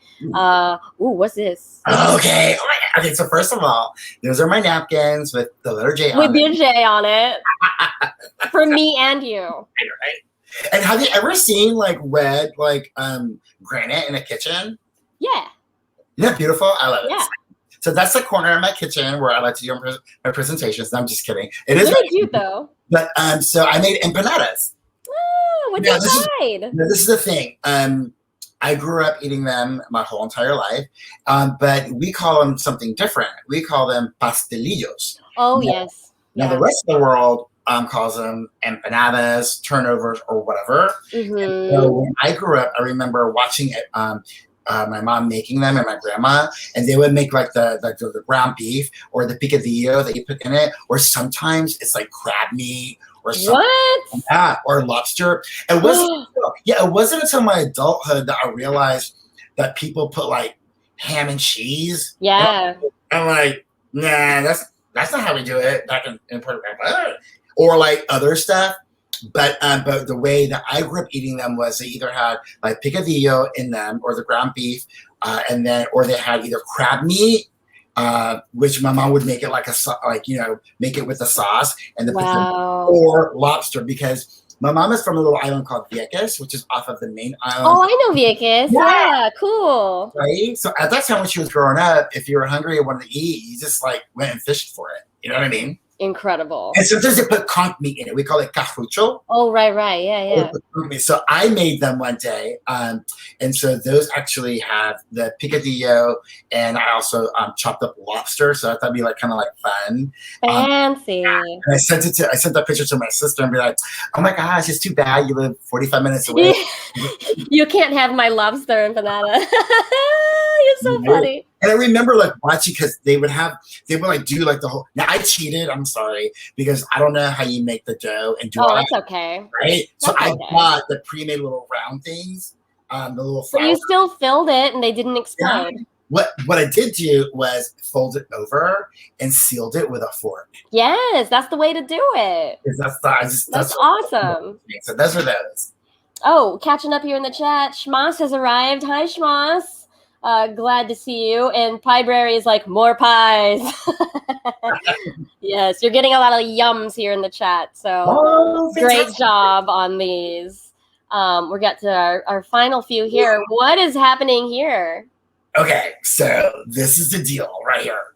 What's this? Okay. Oh my God. Okay. So first of all, those are my napkins with the letter J on With it. your J on it. For me and you. Right. And have you ever seen like red granite in a kitchen? Yeah. Isn't that beautiful? I love it. Yeah. So that's the corner of my kitchen where I like to do my presentations. No, I'm just kidding. It is really cute though. But so I made empanadas. What's inside? This is the thing. I grew up eating them my whole entire life, but we call them something different. We call them pastelillos. Oh, yes. Now, the rest of the world calls them empanadas, turnovers, or whatever. Mm-hmm. So when I grew up, I remember watching it, my mom making them and my grandma, and they would make like the ground beef or the picadillo that you put in it, or sometimes it's like crab meat or something. What? Yeah, or lobster. It wasn't until my adulthood that I realized that people put like ham and cheese. Yeah. I'm like, nah, that's not how we do it back in Puerto Rico. Or like other stuff. But the way that I grew up eating them was they either had like picadillo in them or the ground beef, or they had either crab meat, which my mom would make it make it with the sauce and or lobster, because my mom is from a little island called Vieques, which is off of the main island. Oh, I know Vieques. Yeah, cool. Right. So at that time when she was growing up, if you were hungry and wanted to eat, you just like went and fished for it. You know what I mean? Incredible. And sometimes they put conch meat in it. We call it carrucho. Oh, right. Yeah. So I made them one day. And so those actually have the picadillo, and I also chopped up lobster. So I thought it'd be kind of fun. Fancy. And I sent that picture to my sister and be like, oh my gosh, it's too bad you live 45 minutes away. You can't have my lobster empanada. You're so funny. And I remember watching, because they would do the whole. Now I cheated. I'm sorry, because I don't know how you make the dough and do. Oh, that's okay. Right. So I bought the pre-made little round things, the little. But you still filled it, and they didn't explode. Yeah. What I did do was fold it over and sealed it with a fork. Yes, that's the way to do it. That's awesome. So those are those. Oh, catching up here in the chat. Shmas has arrived. Hi, Shmas. Glad to see you. And Piebrary is like, more pies. Yes, you're getting a lot of yums here in the chat. So great job on these. We'll get to our final few here. What is happening here? Okay, so this is the deal right here.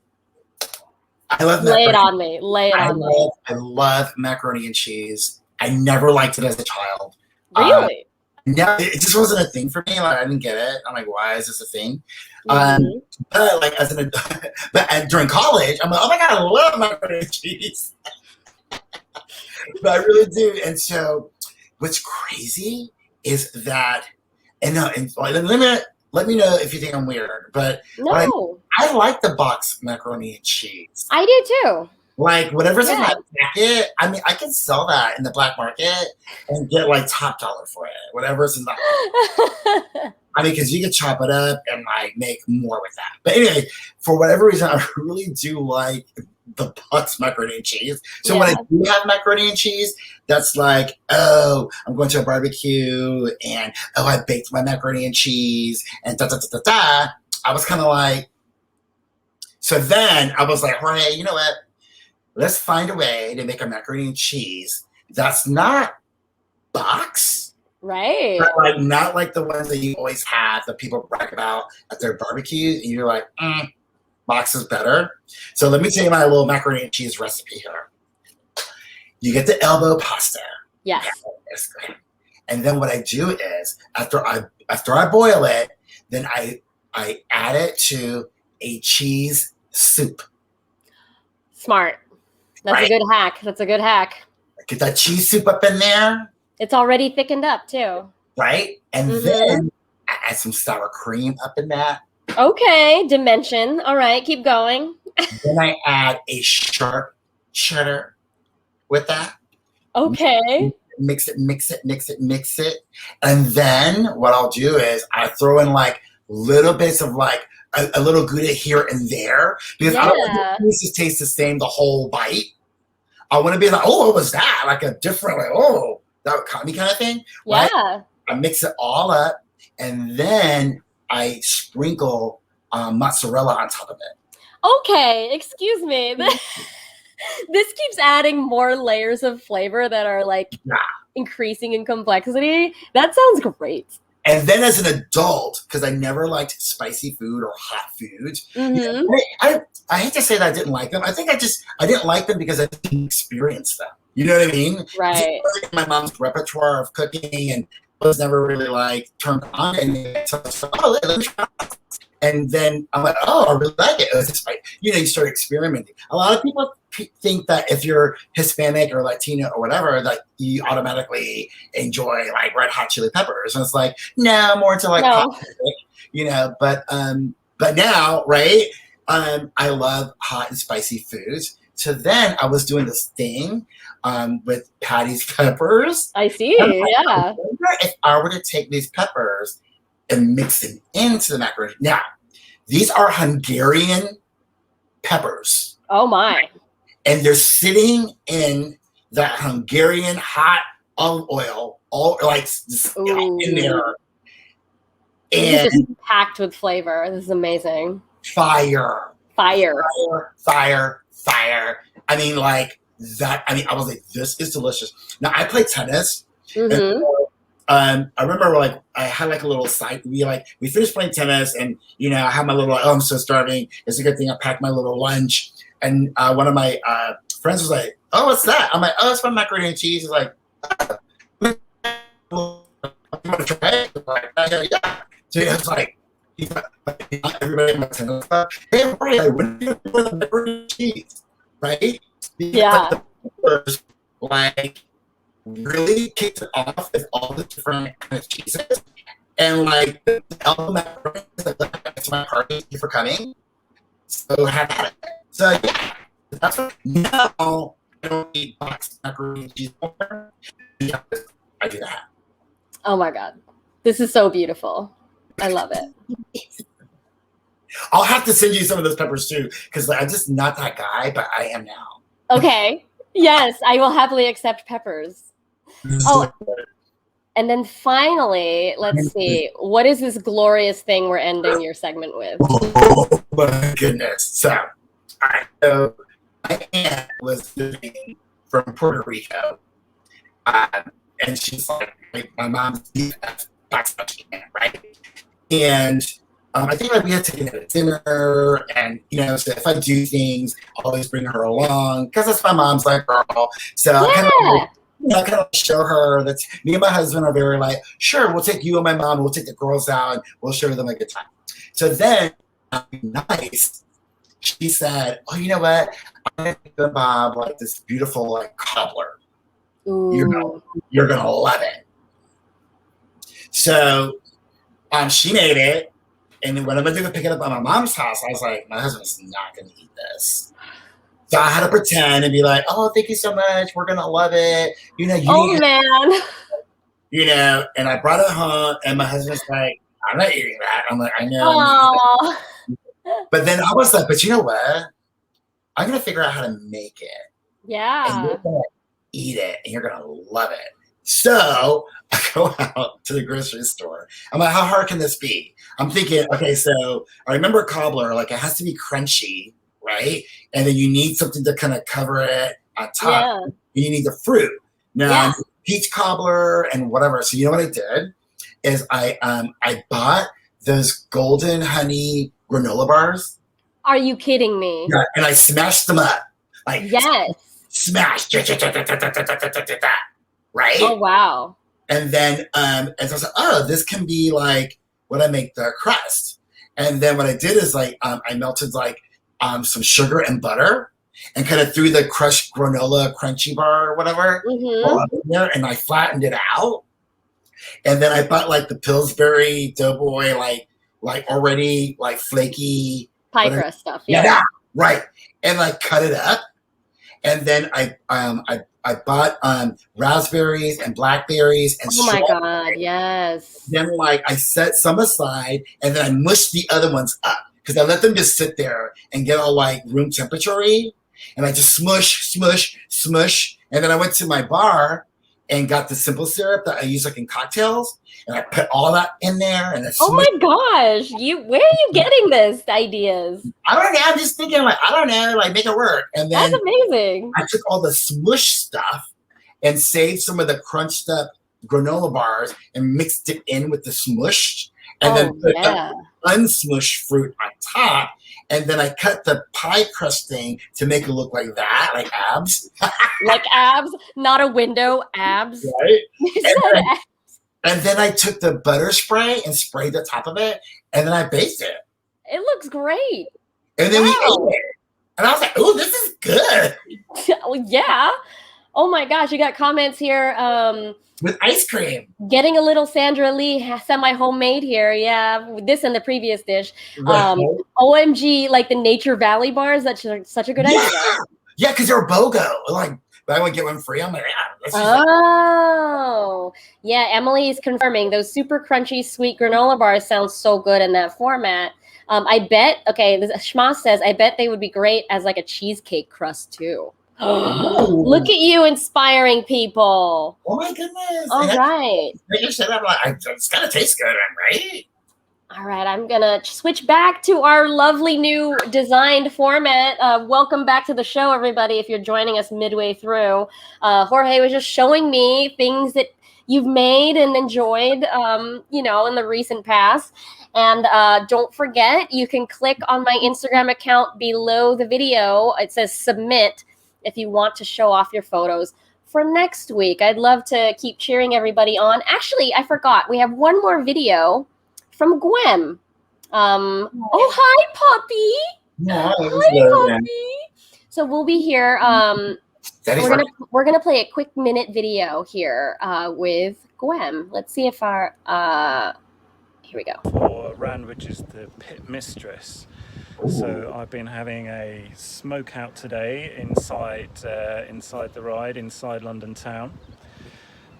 I love macaroni. Lay it on me. Lay it on me. I love macaroni and cheese. I never liked it as a child. Really? No, it just wasn't a thing for me. I didn't get it. I'm like, why is this a thing? Mm-hmm. But as an adult, during college, I'm like, oh my God, I love macaroni and cheese. But I really do. And so what's crazy is that, let me know if you think I'm weird, but no. I like the box macaroni and cheese. I do too. Whatever's in that packet, I mean, I can sell that in the black market and get top dollar for it. Whatever's in that. I mean, because you can chop it up and make more with that. But anyway, for whatever reason, I really do like the box macaroni and cheese. So when I do have macaroni and cheese, that's I'm going to a barbecue and I baked my macaroni and cheese and da. I was kind of so then I was like, Jorge, you know what? Let's find a way to make a macaroni and cheese that's not box. Right. But not like the ones that you always have that people brag about at their barbecue. And you're like, box is better. So let me tell you my little macaroni and cheese recipe here. You get the elbow pasta. Yes. And then what I do is after I boil it, then I add it to a cheese soup. Smart. That's a good hack. That's a good hack. Get that cheese soup up in there. It's already thickened up too. Right? And then I add some sour cream up in that. Okay, dimension. All right, keep going. Then I add a sharp cheddar with that. Okay. mix it. And then what I'll do is I throw in like little bits of like a little Gouda here and there because I don't want the pieces taste the same the whole bite. I want to be like, oh, what was that? Like a different, like, oh, that caught me kind of thing. Right? Yeah. I mix it all up and then I sprinkle mozzarella on top of it. Okay, excuse me. This keeps adding more layers of flavor that are like increasing in complexity. That sounds great. And then as an adult, because I never liked spicy food or hot food, I hate to say that I didn't like them. I think I didn't like them because I didn't experience them. You know what I mean? Right. My mom's repertoire of cooking and was never really like turned on. And so, oh, let me try. And then I'm like, oh, I really like it. It was just like, you start experimenting. A lot of people think that if you're Hispanic or Latino or whatever, that you automatically enjoy like red hot chili peppers. And it's like, no, more into like hot, but now, right? I love hot and spicy foods. So then I was doing this thing with Patty's peppers. I see. I wonder if I were to take these peppers and mix them into the macaroni. Now, these are Hungarian peppers. Oh my. And they're sitting in that Hungarian hot olive oil, all like just in there. And it's just packed with flavor. This is amazing. Fire. I mean, like that. I mean, I was like, this is delicious. Now, I play tennis. And I remember like I had like a little side. We finished playing tennis, and I had my little. Oh, I'm so starving. It's a good thing I packed my little lunch. And one of my friends was like, "Oh, what's that?" I'm like, "Oh, it's my macaroni and cheese." He's like, "You want to try it?" Like, yeah. So he was like, everybody in my tennis club, hey, right, when do you do the macaroni and cheese, right? Because the peppers, like really kicked it off with all the different kind of cheeses, and like the macaroni is like, it's my party. Thank you for coming. So have at it. So yeah, that's what now I don't eat boxed macaroni and cheese anymore. Yeah, I do that. Oh my god, this is so beautiful. I love it. I'll have to send you some of those peppers too, because I'm just not that guy, but I am now. Okay. Yes, I will happily accept peppers. Oh, and then finally, let's see. What is this glorious thing we're ending your segment with? Oh my goodness. So my aunt was visiting from Puerto Rico. And she's like my mom's BFF, right? And I think like we had taken her to dinner, and so if I do things, I always bring her along because that's my mom's like girl. So I kind of show her that me and my husband are very like, sure, we'll take you and my mom, we'll take the girls out, and we'll show them a good time. So then, nice, she said, oh, you know what? I'm gonna give Bob like this beautiful like cobbler. Ooh. You're gonna love it. So she made it, and when I went to go pick it up at my mom's house, I was like, my husband's not gonna eat this. So I had to pretend and be like, oh, thank you so much. We're gonna love it. Man. And I brought it home, and my husband's like, I'm not eating that. I'm like, I know. But then I was like, but you know what? I'm gonna figure out how to make it. Yeah. And you're gonna eat it, and you're gonna love it. So I go out to the grocery store. I'm like, how hard can this be? I'm thinking, okay, so I remember cobbler, like it has to be crunchy, right? And then you need something to kind of cover it on top. Yeah. You need the fruit. Now, peach cobbler and whatever. So you know what I did is I bought those golden honey granola bars. Are you kidding me? Yeah, and I smashed them up. Like smash. Right? Oh wow. And then and so I was like, oh, this can be like when I make the crust. And then what I did is like I melted like some sugar and butter and kind of threw the crushed granola crunchy bar or whatever in there, and I flattened it out. And then I bought like the Pillsbury Doughboy like already like flaky pie crust stuff. Yeah, right. And like cut it up. And then I I bought raspberries and blackberries and Oh my strawberries. God, yes. Then like I set some aside and then I mushed the other ones up because I let them just sit there and get all like room temperature-y. And I just smush, smush, smush. And then I went to my bar and got the simple syrup that I use like in cocktails. And I put all that in there and I Oh my gosh, where are you getting this ideas? I don't know. I'm just thinking like, I don't know, like make it work. And then That's amazing. I took all the smush stuff and saved some of the crunched up granola bars and mixed it in with the smush. And then put unsmushed fruit on top. And then I cut the pie crust thing to make it look like that, like abs. Like abs, not a window, abs. Right? And then I took the butter spray and sprayed the top of it. And then I baked it. It looks great. And then we ate it. And I was like, oh, this is good. Yeah. Oh my gosh, you got comments here. With ice cream. Getting a little Sandra Lee semi-homemade here. Yeah, this and the previous dish. OMG, like the Nature Valley bars. That's such a good idea. Yeah, because they're BOGO. Like, buy one, get one free. I'm like, yeah. Oh, yeah. Emily is confirming those super crunchy, sweet granola bars sound so good in that format. I bet, Shma says, I bet they would be great as like a cheesecake crust too. Look at you inspiring people. Oh my goodness. All right. I'm like, it's got to taste good, right? All right, I'm going to switch back to our lovely new designed format. Welcome back to the show, everybody, if you're joining us midway through. Jorge was just showing me things that you've made and enjoyed, in the recent past. And don't forget, you can click on my Instagram account below the video. It says submit if you want to show off your photos for next week. I'd love to keep cheering everybody on. Actually, I forgot. We have one more video from Gwen. Oh, hi, Puppy. Hi, Puppy. So we'll be here. We're gonna play a quick minute video here with Gwen. Let's see if our here we go. For Rand, which is the pit mistress. Ooh. So I've been having a smoke out today inside the ride, inside London town.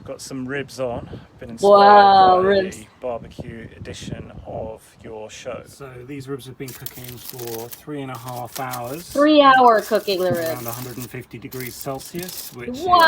Got some ribs on. Been inspired by the barbecue edition of your show. So these ribs have been cooking for 3.5 hours. 3 hour cooking the ribs. Around 150 degrees Celsius, which is 300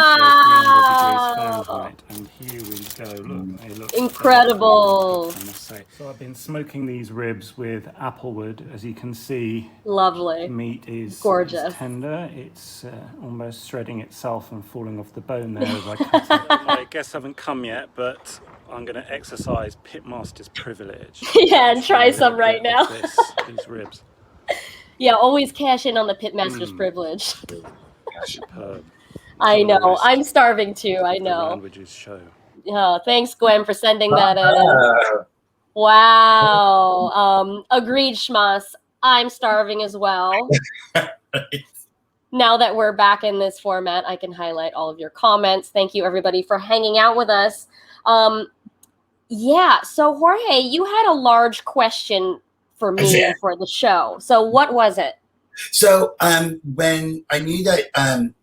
degrees Fahrenheit. And here we go. Look, they look incredible. I must say. So I've been smoking these ribs with applewood. As you can see, lovely. The meat is gorgeous, tender. It's almost shredding itself and falling off the bone there as I cut it. I guess I haven't come yet, but I'm going to exercise Pitmaster's privilege. Yeah, and try some right now. These ribs. Yeah, always cash in on the Pitmaster's privilege. Superb. I know. I'm starving too. I know. Languages show. Yeah, thanks, Gwen, for sending that in. Wow. Agreed, Shmas. I'm starving as well. Now that we're back in this format, I can highlight all of your comments. Thank you, everybody, for hanging out with us. Yeah, so Jorge, you had a large question for me for the show. So what was it? So when I knew that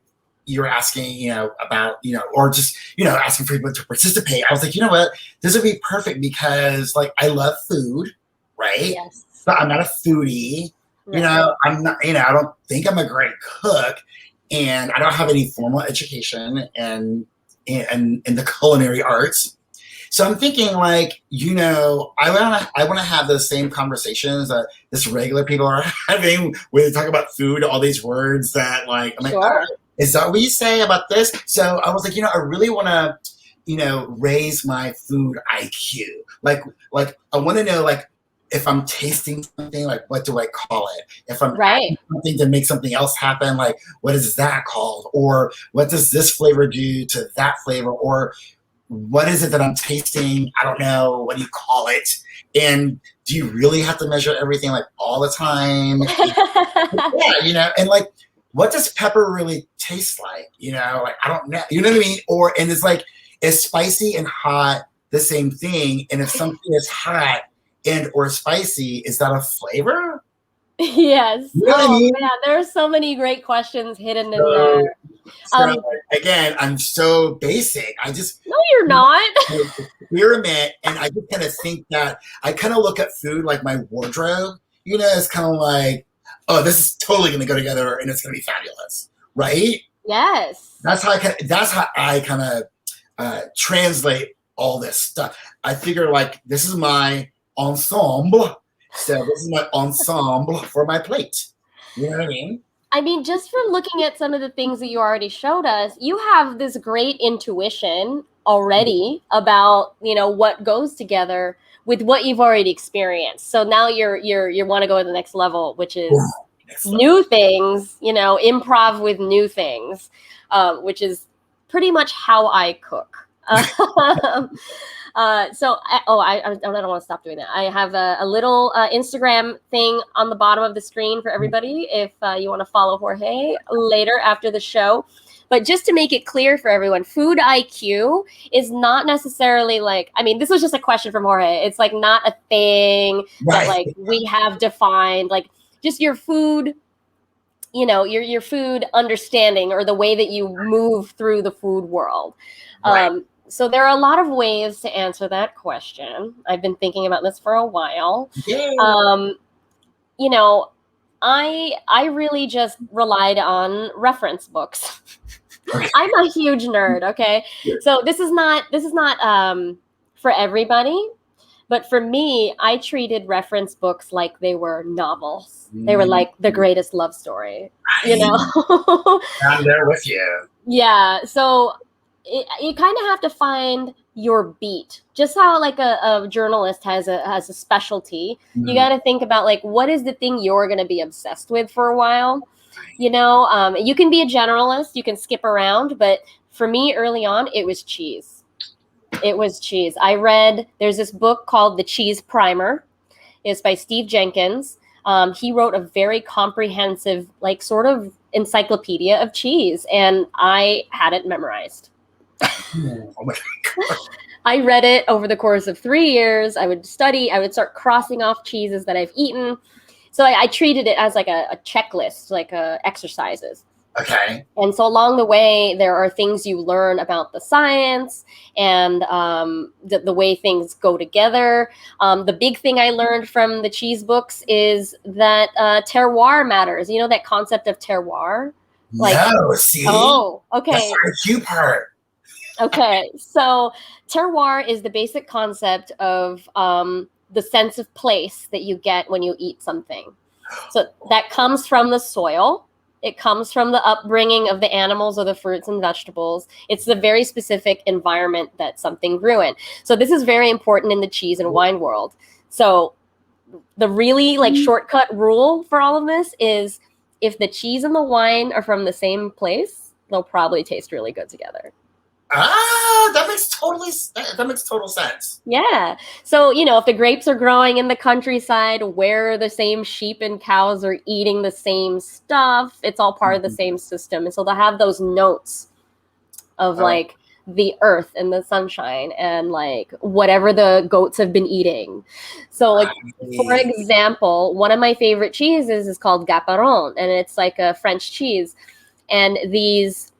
you were asking, about, or just, asking for people to participate, I was like, you know what, this would be perfect because, like, I love food, right? Yes. But I'm not a foodie. Right. I'm not, I don't think I'm a great cook, and I don't have any formal education in the culinary arts. So I'm thinking, like, I want to have the same conversations that this regular people are having when they talk about food, all these words that, like, I'm like, oh, is that what you say about this? So I was like, I really want to, raise my food IQ. Like I want to know, like, if I'm tasting something, like, what do I call it? If I'm adding something to make something else happen, like, what is that called? Or what does this flavor do to that flavor? Or what is it that I'm tasting? I don't know. What do you call it? And do you really have to measure everything, like, all the time? Yeah, and, like, what does pepper really taste like? Like, I don't know. You know what I mean? And it's like, is spicy and hot the same thing? And if something is hot and or spicy, is that a flavor? Yes. You know what I Oh mean? man, there are so many great questions hidden in So, there. so again, I'm so basic. I just No, you're not. experiment, and I just kind of think that I kind of look at food like my wardrobe. You know, it's kind of like, oh, this is totally going to go together, and it's going to be fabulous, right? Yes. That's how I kind of translate all this stuff. I figure like this is my ensemble, so this is my ensemble for my plate. You know what I mean? I mean, just from looking at some of the things that you already showed us, you have this great intuition already about, what goes together with what you've already experienced. So now you want to go to the next level, which is new things, improv with new things, which is pretty much how I cook. I don't want to stop doing that. I have a little Instagram thing on the bottom of the screen for everybody if you want to follow Jorge later after the show. But just to make it clear for everyone, food IQ is not necessarily this was just a question from Jorge. It's like not a thing that like we have defined, like just your food, your food understanding or the way that you move through the food world. Right. So there are a lot of ways to answer that question. I've been thinking about this for a while. Yeah. I really just relied on reference books. Okay. I'm a huge nerd, okay? So this is not for everybody, but for me, I treated reference books like they were novels. They were like the greatest love story, I'm there with you. Yeah, so you kind of have to find your beat. Just how like a journalist has a specialty. You got to think about like what is the thing you're going to be obsessed with for a while. You can be a generalist, you can skip around, but for me early on, it was cheese. It was cheese. There's this book called The Cheese Primer. It's by Steve Jenkins. He wrote a very comprehensive, like sort of encyclopedia of cheese, and I had it memorized. Oh my God. I read it over the course of 3 years. I would study. I would start crossing off cheeses that I've eaten. So I treated it as like a checklist, like exercises. Okay. And so along the way, there are things you learn about the science and the way things go together. The big thing I learned from the cheese books is that terroir matters. You know that concept of terroir? See? Oh, okay. That's the cute part. Okay, so terroir is the basic concept of the sense of place that you get when you eat something. So that comes from the soil. It comes from the upbringing of the animals or the fruits and vegetables. It's the very specific environment that something grew in. So this is very important in the cheese and wine world. So the really like shortcut rule for all of this is if the cheese and the wine are from the same place, they'll probably taste really good together. That makes total sense. Yeah. So, if the grapes are growing in the countryside where the same sheep and cows are eating the same stuff, it's all part of the same system. And so they'll have those notes of like the earth and the sunshine and like whatever the goats have been eating. So like, for example, one of my favorite cheeses is called Gaparon, and it's like a French cheese. And these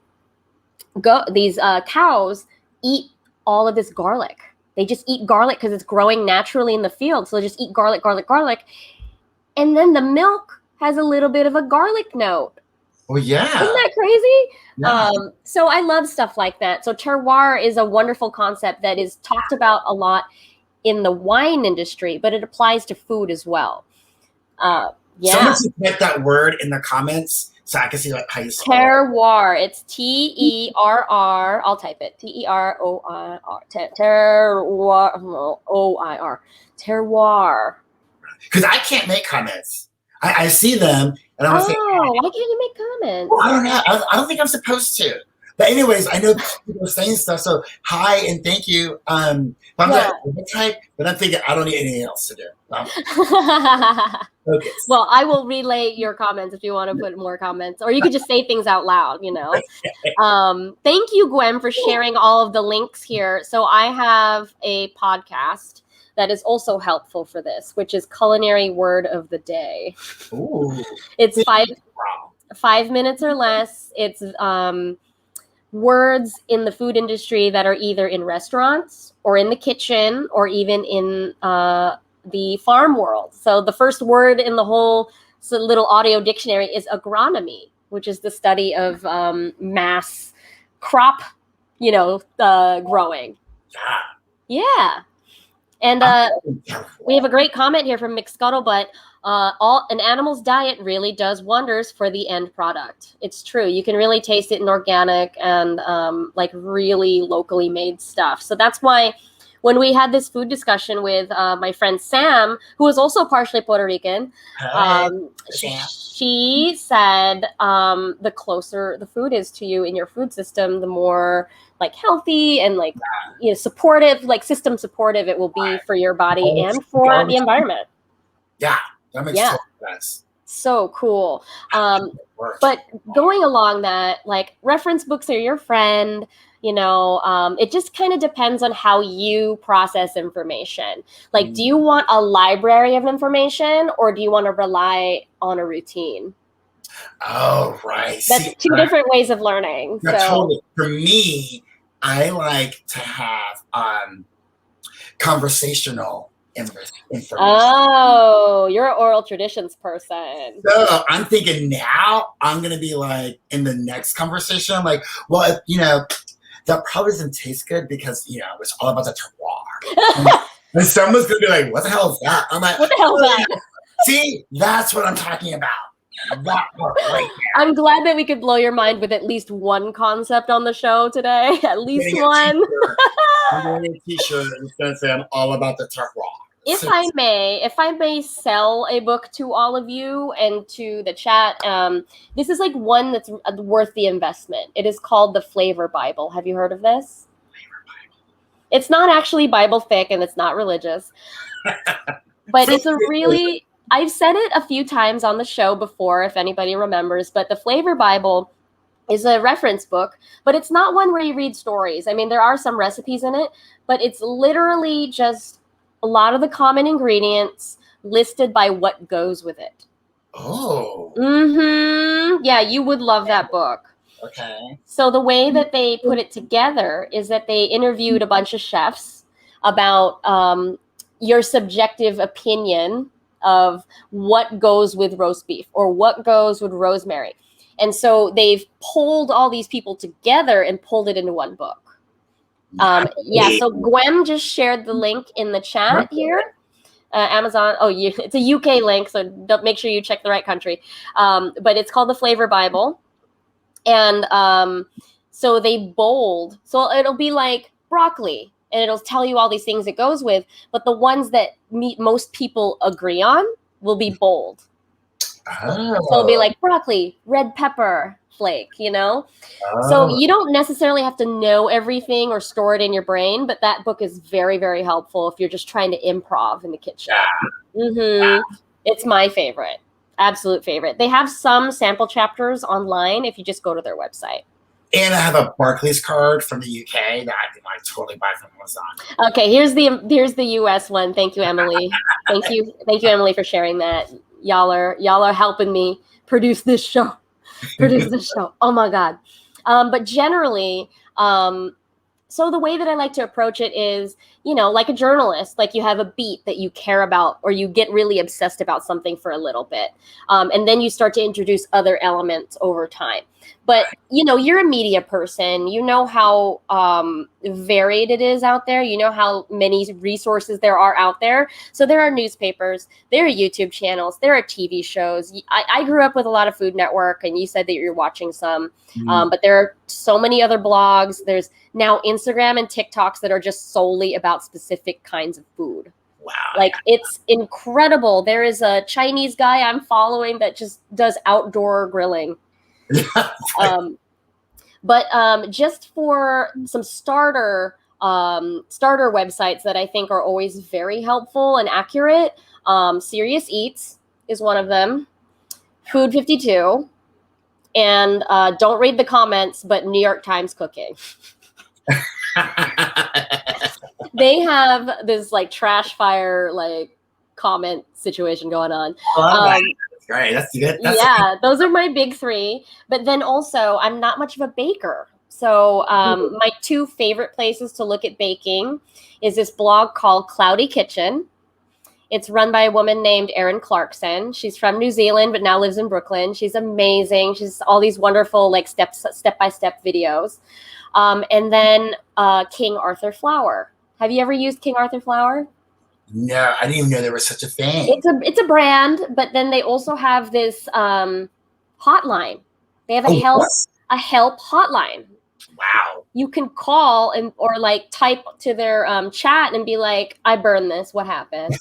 cows eat all of this garlic. They just eat garlic because it's growing naturally in the field. So they just eat garlic. And then the milk has a little bit of a garlic note. Oh, yeah. Isn't that crazy? Yeah. So I love stuff like that. So terroir is a wonderful concept that is talked about a lot in the wine industry, but it applies to food as well. Yeah. Someone should get that word in the comments so I can see like how you spell terroir. It's Terror. I'll type it. Terroir. Terroir. OIR. Terroir. Because I can't make comments. I see them and I want to say, why can't you make comments? Well, I don't know. I don't think I'm supposed to. But anyways, I know people are saying stuff. So hi and thank you. I'm type, but I'm thinking I don't need anything else to do. Okay. Well, I will relay your comments if you want to put more comments, or you could just say things out loud, Thank you, Gwen, for sharing all of the links here. So I have a podcast that is also helpful for this, which is culinary word of the day. Ooh. It's Wow. 5 minutes or less. It's words in the food industry that are either in restaurants or in the kitchen or even in the farm world. So the first word in the whole little audio dictionary is agronomy, which is the study of mass crop, growing. Yeah. And we have a great comment here from McScuttlebutt. An animal's diet really does wonders for the end product. It's true. You can really taste it in organic and like really locally made stuff. So that's why when we had this food discussion with my friend Sam, who is also partially Puerto Rican, she said the closer the food is to you in your food system, the more like healthy and like supportive, like system supportive it will be for your body and for the environment. Yeah, that makes total sense. So cool. But going along that, like reference books are your friend. It just kind of depends on how you process information. Like, do you want a library of information or do you want to rely on a routine? Oh, right. That's two different ways of learning. So. Totally. For me, I like to have conversational information. Oh, you're an oral traditions person. So I'm thinking now I'm going to be like in the next conversation, I'm like, well, that probably doesn't taste good because, it's all about the terroir. and someone's going to be like, what the hell is that? I'm like, what the hell is that? See, that's what I'm talking about. That part right there. I'm glad that we could blow your mind with at least one concept on the show today. At least one. I'm wearing a t-shirt that's going to say I'm all about the terroir. If I may sell a book to all of you and to the chat, this is like one that's worth the investment. It is called the Flavor Bible. Have you heard of this? Flavor Bible. It's not actually Bible thick and it's not religious, but it's a really, I've said it a few times on the show before, if anybody remembers, but the Flavor Bible is a reference book, but it's not one where you read stories. I mean, there are some recipes in it, but it's literally just a lot of the common ingredients listed by what goes with it. Oh. Mm-hmm. Yeah, you would love that book. Okay. So the way that they put it together is that they interviewed a bunch of chefs about your subjective opinion of what goes with roast beef or what goes with rosemary. And so they've pulled all these people together and pulled it into one book. So Gwen just shared the link in the chat here. Amazon. Oh, it's a UK link, so make sure you check the right country. But it's called the Flavor Bible. And so they bold. So it'll be like broccoli, and it'll tell you all these things it goes with. But the ones that most people agree on will be bold. Oh. So it'll be like broccoli, red pepper flake, So you don't necessarily have to know everything or store it in your brain, but that book is very, very helpful if you're just trying to improv in the kitchen. It's my favorite, absolute favorite. They have some sample chapters online if you just go to their website. And I have a Barclays card from the UK that I can totally buy from Amazon. Okay, here's the US one. Thank you, Emily. Thank you, Emily, for sharing that. Y'all are helping me produce this show. Oh my God. But generally, so the way that I like to approach it is, like a journalist, like you have a beat that you care about or you get really obsessed about something for a little bit. And then you start to introduce other elements over time. But, you're a media person. You know how varied it is out there. You know how many resources there are out there. So there are newspapers, there are YouTube channels, there are TV shows. I grew up with a lot of Food Network, and you said that you're watching some. But there are so many other blogs. There's now Instagram and TikToks that are just solely about specific kinds of food. Wow. Like, it's incredible. There is a Chinese guy I'm following that just does outdoor grilling. But just for some starter websites that I think are always very helpful and accurate, Serious Eats is one of them, Food 52, and don't read the comments, but New York Times Cooking. They have this like trash fire like comment situation going on. I love that. That's great. That's good. Yeah, those are my big three. But then also, I'm not much of a baker. So my two favorite places to look at baking is this blog called Cloudy Kitchen. It's run by a woman named Erin Clarkson. She's from New Zealand, but now lives in Brooklyn. She's amazing. She's all these wonderful like step-by-step videos. And then King Arthur Flour. Have you ever used King Arthur Flour? No, I didn't even know there was such a thing. It's a brand, but then they also have this hotline. They have a help hotline. Wow. You can call or like type to their chat and be like, I burned this. What happened?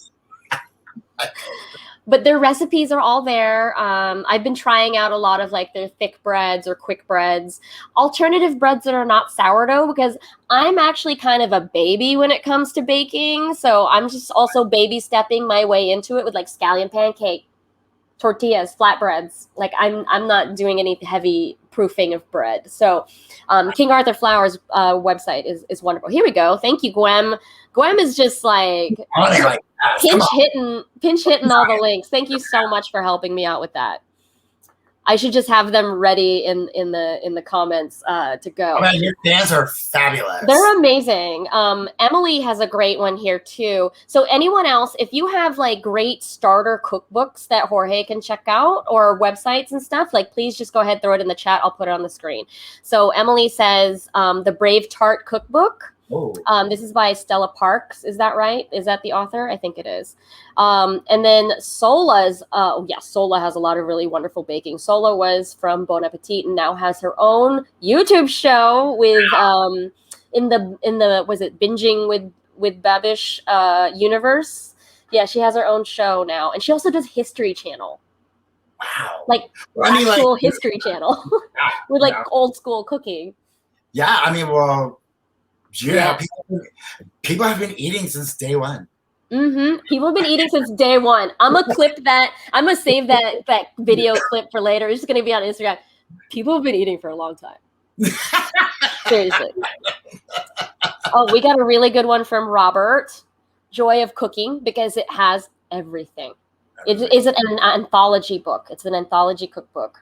But their recipes are all there. I've been trying out a lot of like their thick breads or quick breads, alternative breads that are not sourdough, because I'm actually kind of a baby when it comes to baking. So I'm just also baby stepping my way into it with like scallion pancake, tortillas, flatbreads. Like I'm not doing any heavy proofing of bread. So King Arthur Flour's website is wonderful. Here we go. Thank you, Gwem. Gwem is just like pinch hitting all the links. Thank you so much for helping me out with that. I should just have them ready in the comments to go. Oh, man, your fans are fabulous. They're amazing. Emily has a great one here too. So anyone else, if you have like great starter cookbooks that Jorge can check out or websites and stuff, like please just go ahead, throw it in the chat. I'll put it on the screen. So Emily says the Brave Tart Cookbook. Oh. This is by Stella Parks. Is that right? Is that the author? I think it is. And then Sola's, Sola has a lot of really wonderful baking. Sola was from Bon Appetit and now has her own YouTube show with in the was it Binging with Babish universe? Yeah, she has her own show now, and she also does History Channel. Wow. Like actual History Channel with like old school cooking. Yeah, I mean, well. Yeah, people have been eating since day one. Mm-hmm. People have been eating since day one. I'm gonna clip that. I'm gonna save that video clip for later. It's just gonna be on Instagram. People have been eating for a long time. Seriously. Oh, we got a really good one from Robert. Joy of Cooking, because it has everything. It is an anthology book. It's an anthology cookbook.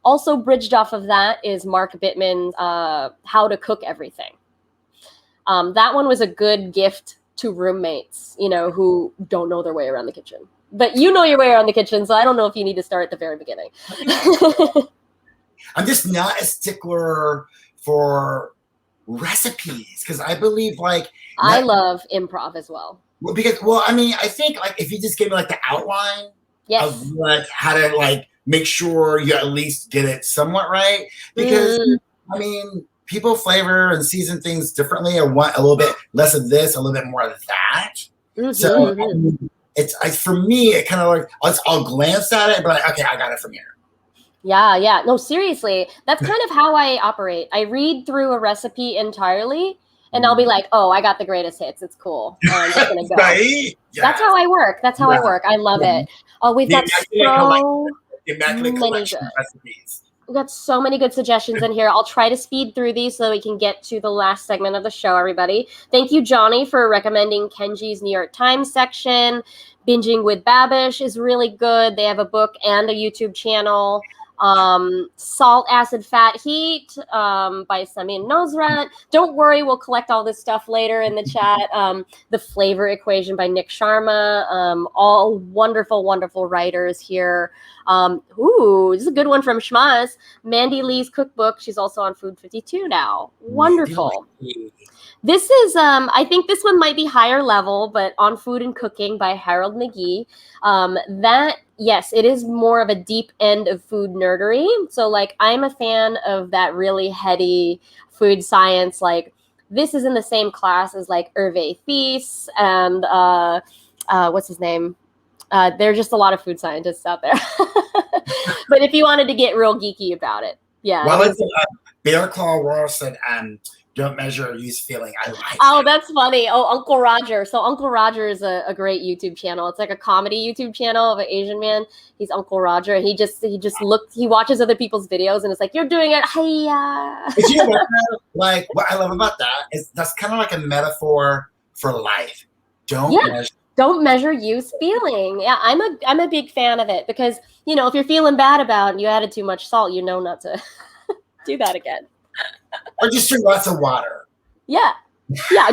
Also bridged off of that is Mark Bittman's How to Cook Everything. That one was a good gift to roommates, who don't know their way around the kitchen. But you know your way around the kitchen, so I don't know if you need to start at the very beginning. I'm just not a stickler for recipes because I believe I love improv as well. I think if you just give me the outline of how to make sure you at least get it somewhat right, because people flavor and season things differently and want a little bit less of this, a little bit more of that. Mm-hmm. So it's for me, it kind of I'll glance at it, but okay, I got it from here. Yeah. No, seriously, that's kind of how I operate. I read through a recipe entirely, and I'll be like, "Oh, I got the greatest hits. It's cool. I'm just gonna go." Right? Yeah. That's how I work. I work. I love it. Oh, we've got so many good recipes. We've got so many good suggestions in here. I'll try to speed through these so that we can get to the last segment of the show, everybody. Thank you, Johnny, for recommending Kenji's New York Times section. Binging with Babish is really good. They have a book and a YouTube channel. Salt, Acid, Fat, Heat by Samin Nosrat. Don't worry, we'll collect all this stuff later in the chat. The Flavor Equation by Nick Sharma. All wonderful, wonderful writers here. This is a good one from Shmaz. Mandy Lee's cookbook. She's also on Food 52 now. Wonderful. This is, I think this one might be higher level, but On Food and Cooking by Harold McGee. Yes, it is more of a deep end of food nerdery. So I'm a fan of that really heady food science. This is in the same class as Hervé Thies and what's his name? There are just a lot of food scientists out there. But if you wanted to get real geeky about it, yeah. Well, Bear Claw Ross said, Don't measure or use feeling. I like Oh, that. that's funny. Oh, Uncle Roger. So Uncle Roger is a great YouTube channel. It's like a comedy YouTube channel of an Asian man. He's Uncle Roger, and he watches other people's videos, and it's like, you're doing it. Hiya. But you know what, like what I love about that is that's kind of like a metaphor for life. Don't measure, use feeling. Yeah, I'm a big fan of it because, you know, if you're feeling bad about it and you added too much salt, you know not to do that again. Or just drink lots of water. Yeah,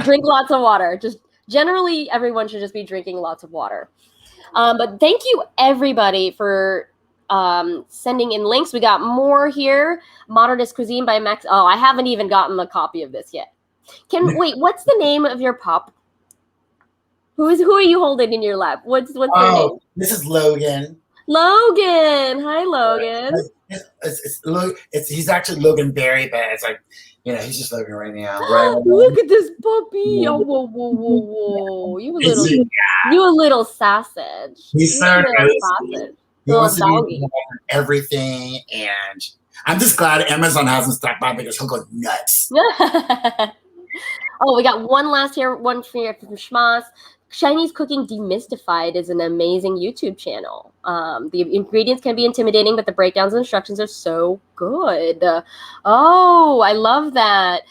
drink lots of water. Just generally, everyone should just be drinking lots of water. But thank you, everybody, for sending in links. We got more here. Modernist Cuisine by Max. Oh, I haven't even gotten a copy of this yet. Wait, what's the name of your pup? Who are you holding in your lap? What's their name? This is Logan. Logan. Hi, Logan. He's actually Logan Berry, but it's like, you know, he's just Logan right now. Right? Look at this puppy. Oh, whoa. You a little sausage. He's so sausage. He wants to do everything, and I'm just glad Amazon hasn't stopped by because he'll go nuts. Oh, we got one last here, one from Schmas. Chinese Cooking Demystified is an amazing YouTube channel. The ingredients can be intimidating, but the breakdowns and instructions are so good. Oh, I love that.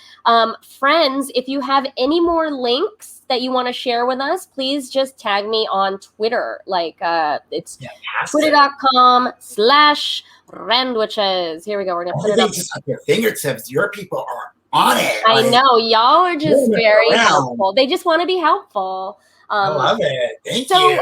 Friends, if you have any more links that you want to share with us, please just tag me on Twitter. Like it's twitter.com/Randwiches. Here we go. We're going to put it up. Just at your fingertips. Your people are on it. I know. Y'all are just very helpful. They just want to be helpful. I love it. Thank you.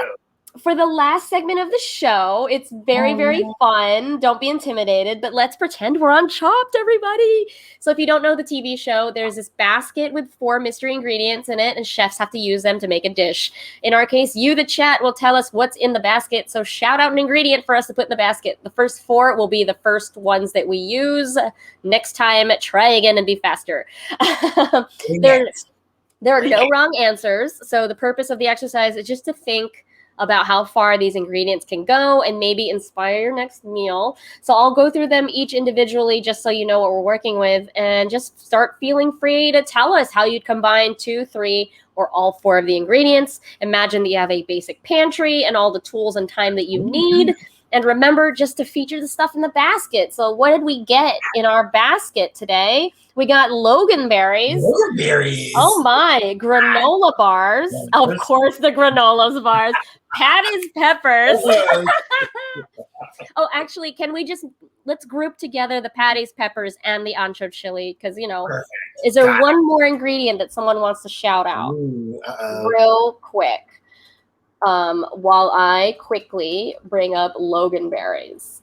For the last segment of the show, it's very, very fun. Don't be intimidated, but let's pretend we're on Chopped, everybody. So if you don't know the TV show, there's this basket with 4 mystery ingredients in it, and chefs have to use them to make a dish. In our case, you, the chat, will tell us what's in the basket. So shout out an ingredient for us to put in the basket. The first 4 will be the first ones that we use. Next time, try again and be faster. There are no wrong answers. So the purpose of the exercise is just to think about how far these ingredients can go and maybe inspire your next meal. So I'll go through them each individually just so you know what we're working with, and just start feeling free to tell us how you'd combine 2, 3, or all 4 of the ingredients. Imagine that you have a basic pantry and all the tools and time that you need. And remember just to feature the stuff in the basket. So what did we get in our basket today? We got Logan berries. Logan berries. Oh my, granola bars. Of course, the granola bars. Patty's peppers. Oh, actually, let's group together the Patty's peppers and the ancho chili, because, you know, perfect. Is there one more ingredient that someone wants to shout out? Real quick. While I quickly bring up Logan berries.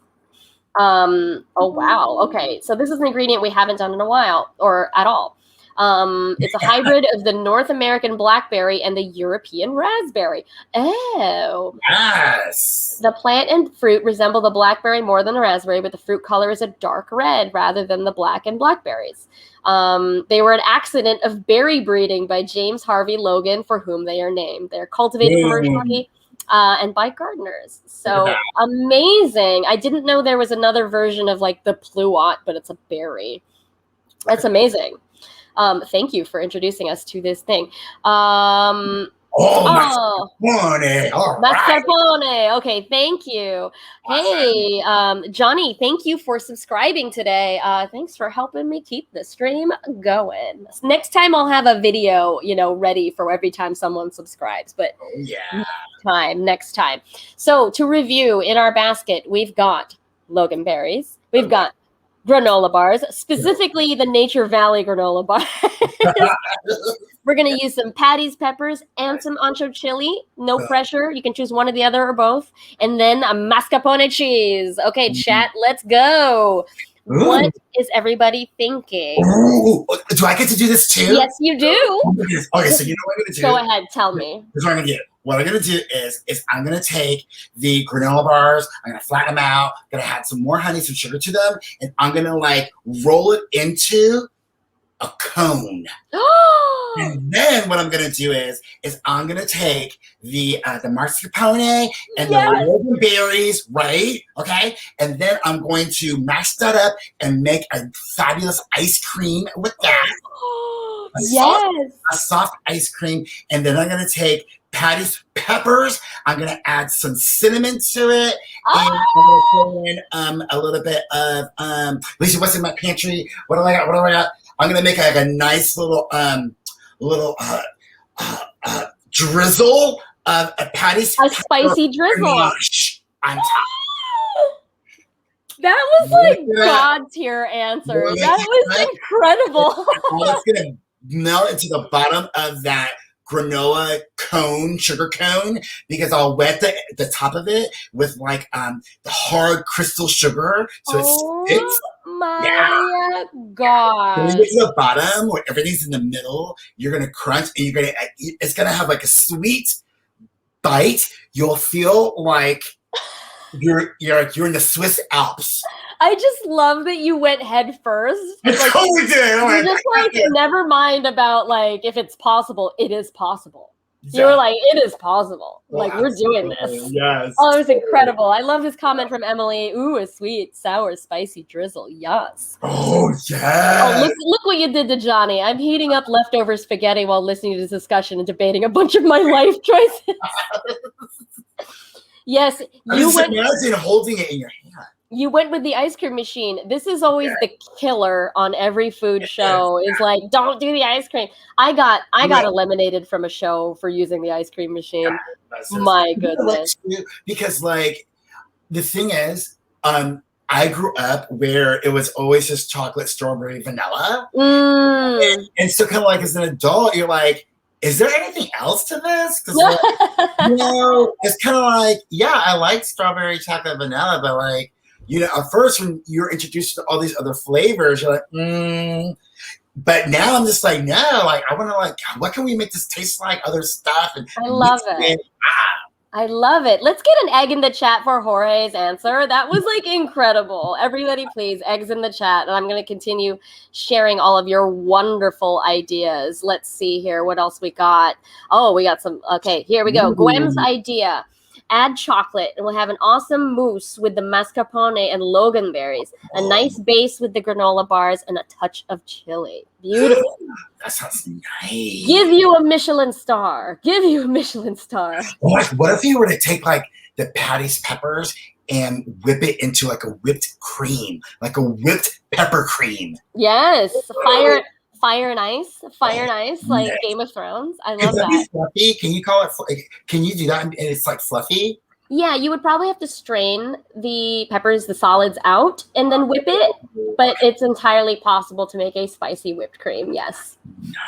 Oh, wow. Okay. So this is an ingredient we haven't done in a while, or at all. It's a hybrid of the North American blackberry and the European raspberry. Oh. Yes. The plant and fruit resemble the blackberry more than the raspberry, but the fruit color is a dark red rather than the black and blackberries. They were an accident of berry breeding by James Harvey Logan, for whom they are named. They're cultivated commercially and by gardeners. So amazing. I didn't know there was another version of like the pluot, but it's a berry. That's amazing. Thank you for introducing us to this thing. Mascarpone. All right. Mascarpone. Okay, thank you. Hey, Johnny, thank you for subscribing today. Thanks for helping me keep the stream going. Next time I'll have a video, ready for every time someone subscribes. But next time. So to review, in our basket, we've got Logan berries. We've got granola bars, specifically the Nature Valley granola bar. We're going to use some Patty's peppers and some ancho chili. No pressure. You can choose one or the other or both. And then a mascarpone cheese. Okay, chat, let's go. Ooh. What is everybody thinking? Ooh. Do I get to do this too? Yes, you do. Okay, so you know what I'm going to do? Go ahead, tell me. Here's what I'm going to do. What I'm going to do is I'm going to take the granola bars, I'm going to flatten them out, I'm going to add some more honey, some sugar to them, and I'm going to roll it into a cone. And then what I'm gonna do is I'm gonna take the mascarpone and the logan berries, right? Okay, and then I'm going to mash that up and make a fabulous ice cream with that. A soft ice cream, and then I'm gonna take Patty's peppers. I'm gonna add some cinnamon to it, and I'm gonna throw in a little bit of Lisa, what's in my pantry? What do I got? What do I got? I'm gonna make like a nice little drizzle of a Patty's spicy drizzle. On top. That was like God tier answer. That was incredible. It's gonna melt into the bottom of that granola cone, sugar cone, because I'll wet the top of it with like the hard crystal sugar, so it sticks. My God! When you get to the bottom where everything's in the middle, you're gonna crunch, and it's gonna have like a sweet bite. You'll feel like you're in the Swiss Alps. I just love that you went head first. I totally did. You're just like, never mind about like if it's possible. It is possible. You were like, it is possible. Like, we're doing this. Yes. Oh, it was incredible. I love this comment from Emily. Ooh, a sweet, sour, spicy drizzle. Yes. Oh, yeah. Oh, look what you did to Johnny. I'm heating up leftover spaghetti while listening to this discussion and debating a bunch of my life choices. Yes. Imagine holding it in your hand. You went with the ice cream machine. This is always the killer on every food show. Is like, don't do the ice cream. I got eliminated from a show for using the ice cream machine. My goodness. Because like the thing is, I grew up where it was always just chocolate, strawberry, vanilla, and so kind of like as an adult, you're like, is there anything else to this? Because like, it's kind of like, I like strawberry, chocolate, vanilla, but like. At first when you're introduced to all these other flavors, you're like, But now I'm just like, no, like I want to like, what can we make this taste like? Other stuff. And I love it. I love it. Let's get an egg in the chat for Jorge's answer. That was like incredible. Everybody, please, eggs in the chat. And I'm going to continue sharing all of your wonderful ideas. Let's see here. What else we got? Oh, we got some. Okay, here we go. Gwem's idea. Add chocolate, and we'll have an awesome mousse with the mascarpone and loganberries. A nice base with the granola bars and a touch of chili. Beautiful. That sounds nice. Give you a Michelin star. Give you a Michelin star. What if you were to take like the Patty's peppers and whip it into like a whipped cream, like a whipped pepper cream? Yes. Fire and ice, like Game of Thrones. I love that. Fluffy? Can you call it? Can you do that? And it's like fluffy. Yeah, you would probably have to strain the peppers, the solids out, and then whip it. But it's entirely possible to make a spicy whipped cream. Yes.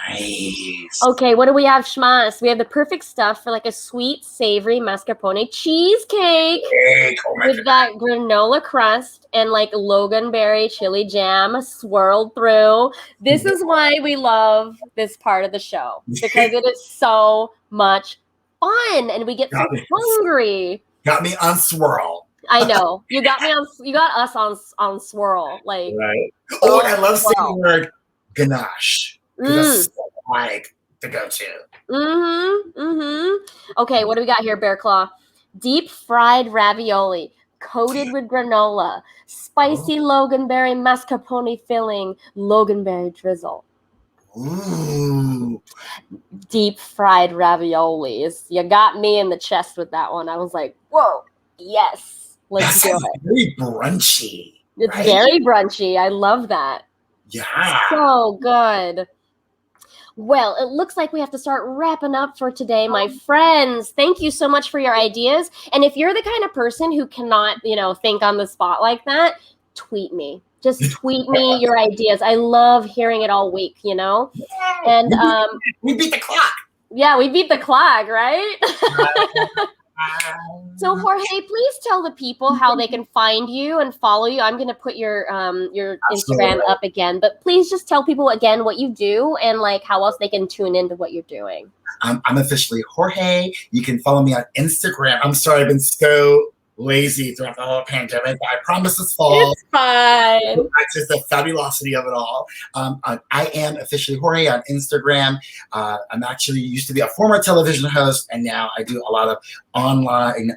Nice. Okay, what do we have, Shmas? We have the perfect stuff for like a sweet, savory mascarpone cheesecake with that granola crust and like loganberry chili jam swirled through. This is why we love this part of the show, because it is so much fun and we get so hungry. Got me on swirl. I know. You got us on swirl. Like Oh, I love saying the word ganache. That's like the go-to. Okay, what do we got here, Bear Claw? Deep fried ravioli coated with granola, spicy loganberry mascarpone filling, loganberry drizzle. Ooh. Deep fried raviolis. You got me in the chest with that one. I was like, whoa, yes, let's do it. Very brunchy. It's very brunchy. I love that. Yeah. So good. Well, it looks like we have to start wrapping up for today, my friends. Thank you so much for your ideas. And if you're the kind of person who cannot, think on the spot like that, tweet me. Just tweet me your ideas. I love hearing it all week, And we beat the clock. Yeah, we beat the clock, right? So Jorge, please tell the people how they can find you and follow you. I'm going to put your Instagram up again, but please just tell people again what you do and like how else they can tune into what you're doing. I'm officially Jorge. You can follow me on Instagram. I'm sorry, I've been so lazy throughout the whole pandemic. I promise this fall. It's fine. That's just the fabulosity of it all. I am officially Jorge on Instagram. I'm actually used to be a former television host, and now I do a lot of online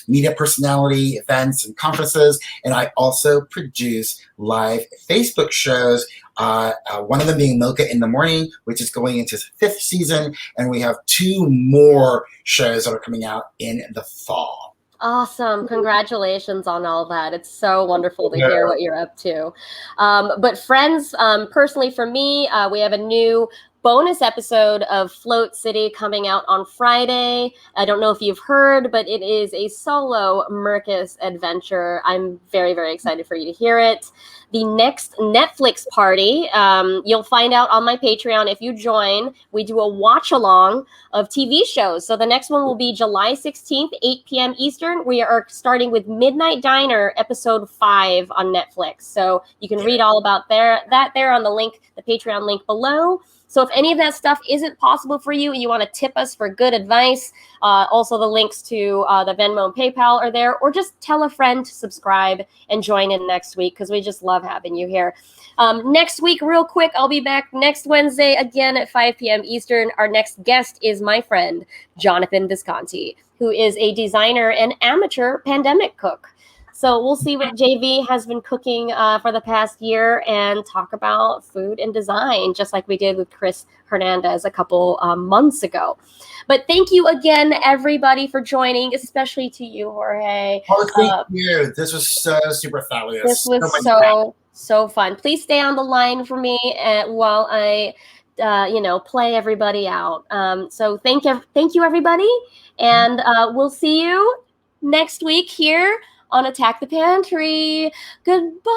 media personality events and conferences. And I also produce live Facebook shows. One of them being Mocha in the Morning, which is going into its 5th season. And we have 2 more shows that are coming out in the fall. Awesome. Congratulations on all that. It's so wonderful to hear what you're up to. But friends, personally for me, we have a new bonus episode of Float City coming out on Friday. I don't know if you've heard, but it is a solo Mercus adventure. I'm very, very excited for you to hear it. The next Netflix party, you'll find out on my Patreon if you join. We do a watch along of TV shows. So the next one will be July 16th, 8 p.m. Eastern. We are starting with Midnight Diner, episode 5 on Netflix. So you can read all about that there on the link, the Patreon link below. So if any of that stuff isn't possible for you and you want to tip us for good advice, also the links to the Venmo and PayPal are there, or just tell a friend to subscribe and join in next week because we just love having you here. Next week, real quick, I'll be back next Wednesday again at 5 p.m. Eastern. Our next guest is my friend, Jonathan Visconti, who is a designer and amateur pandemic cook. So we'll see what JV has been cooking for the past year and talk about food and design, just like we did with Chris Hernandez a couple months ago. But thank you again, everybody, for joining, especially to you, Jorge. Oh, thank you. This was so super fabulous. This was so fun. Please stay on the line for me while I, play everybody out. So thank you, everybody, and we'll see you next week here on Attack the Pantry. Goodbye.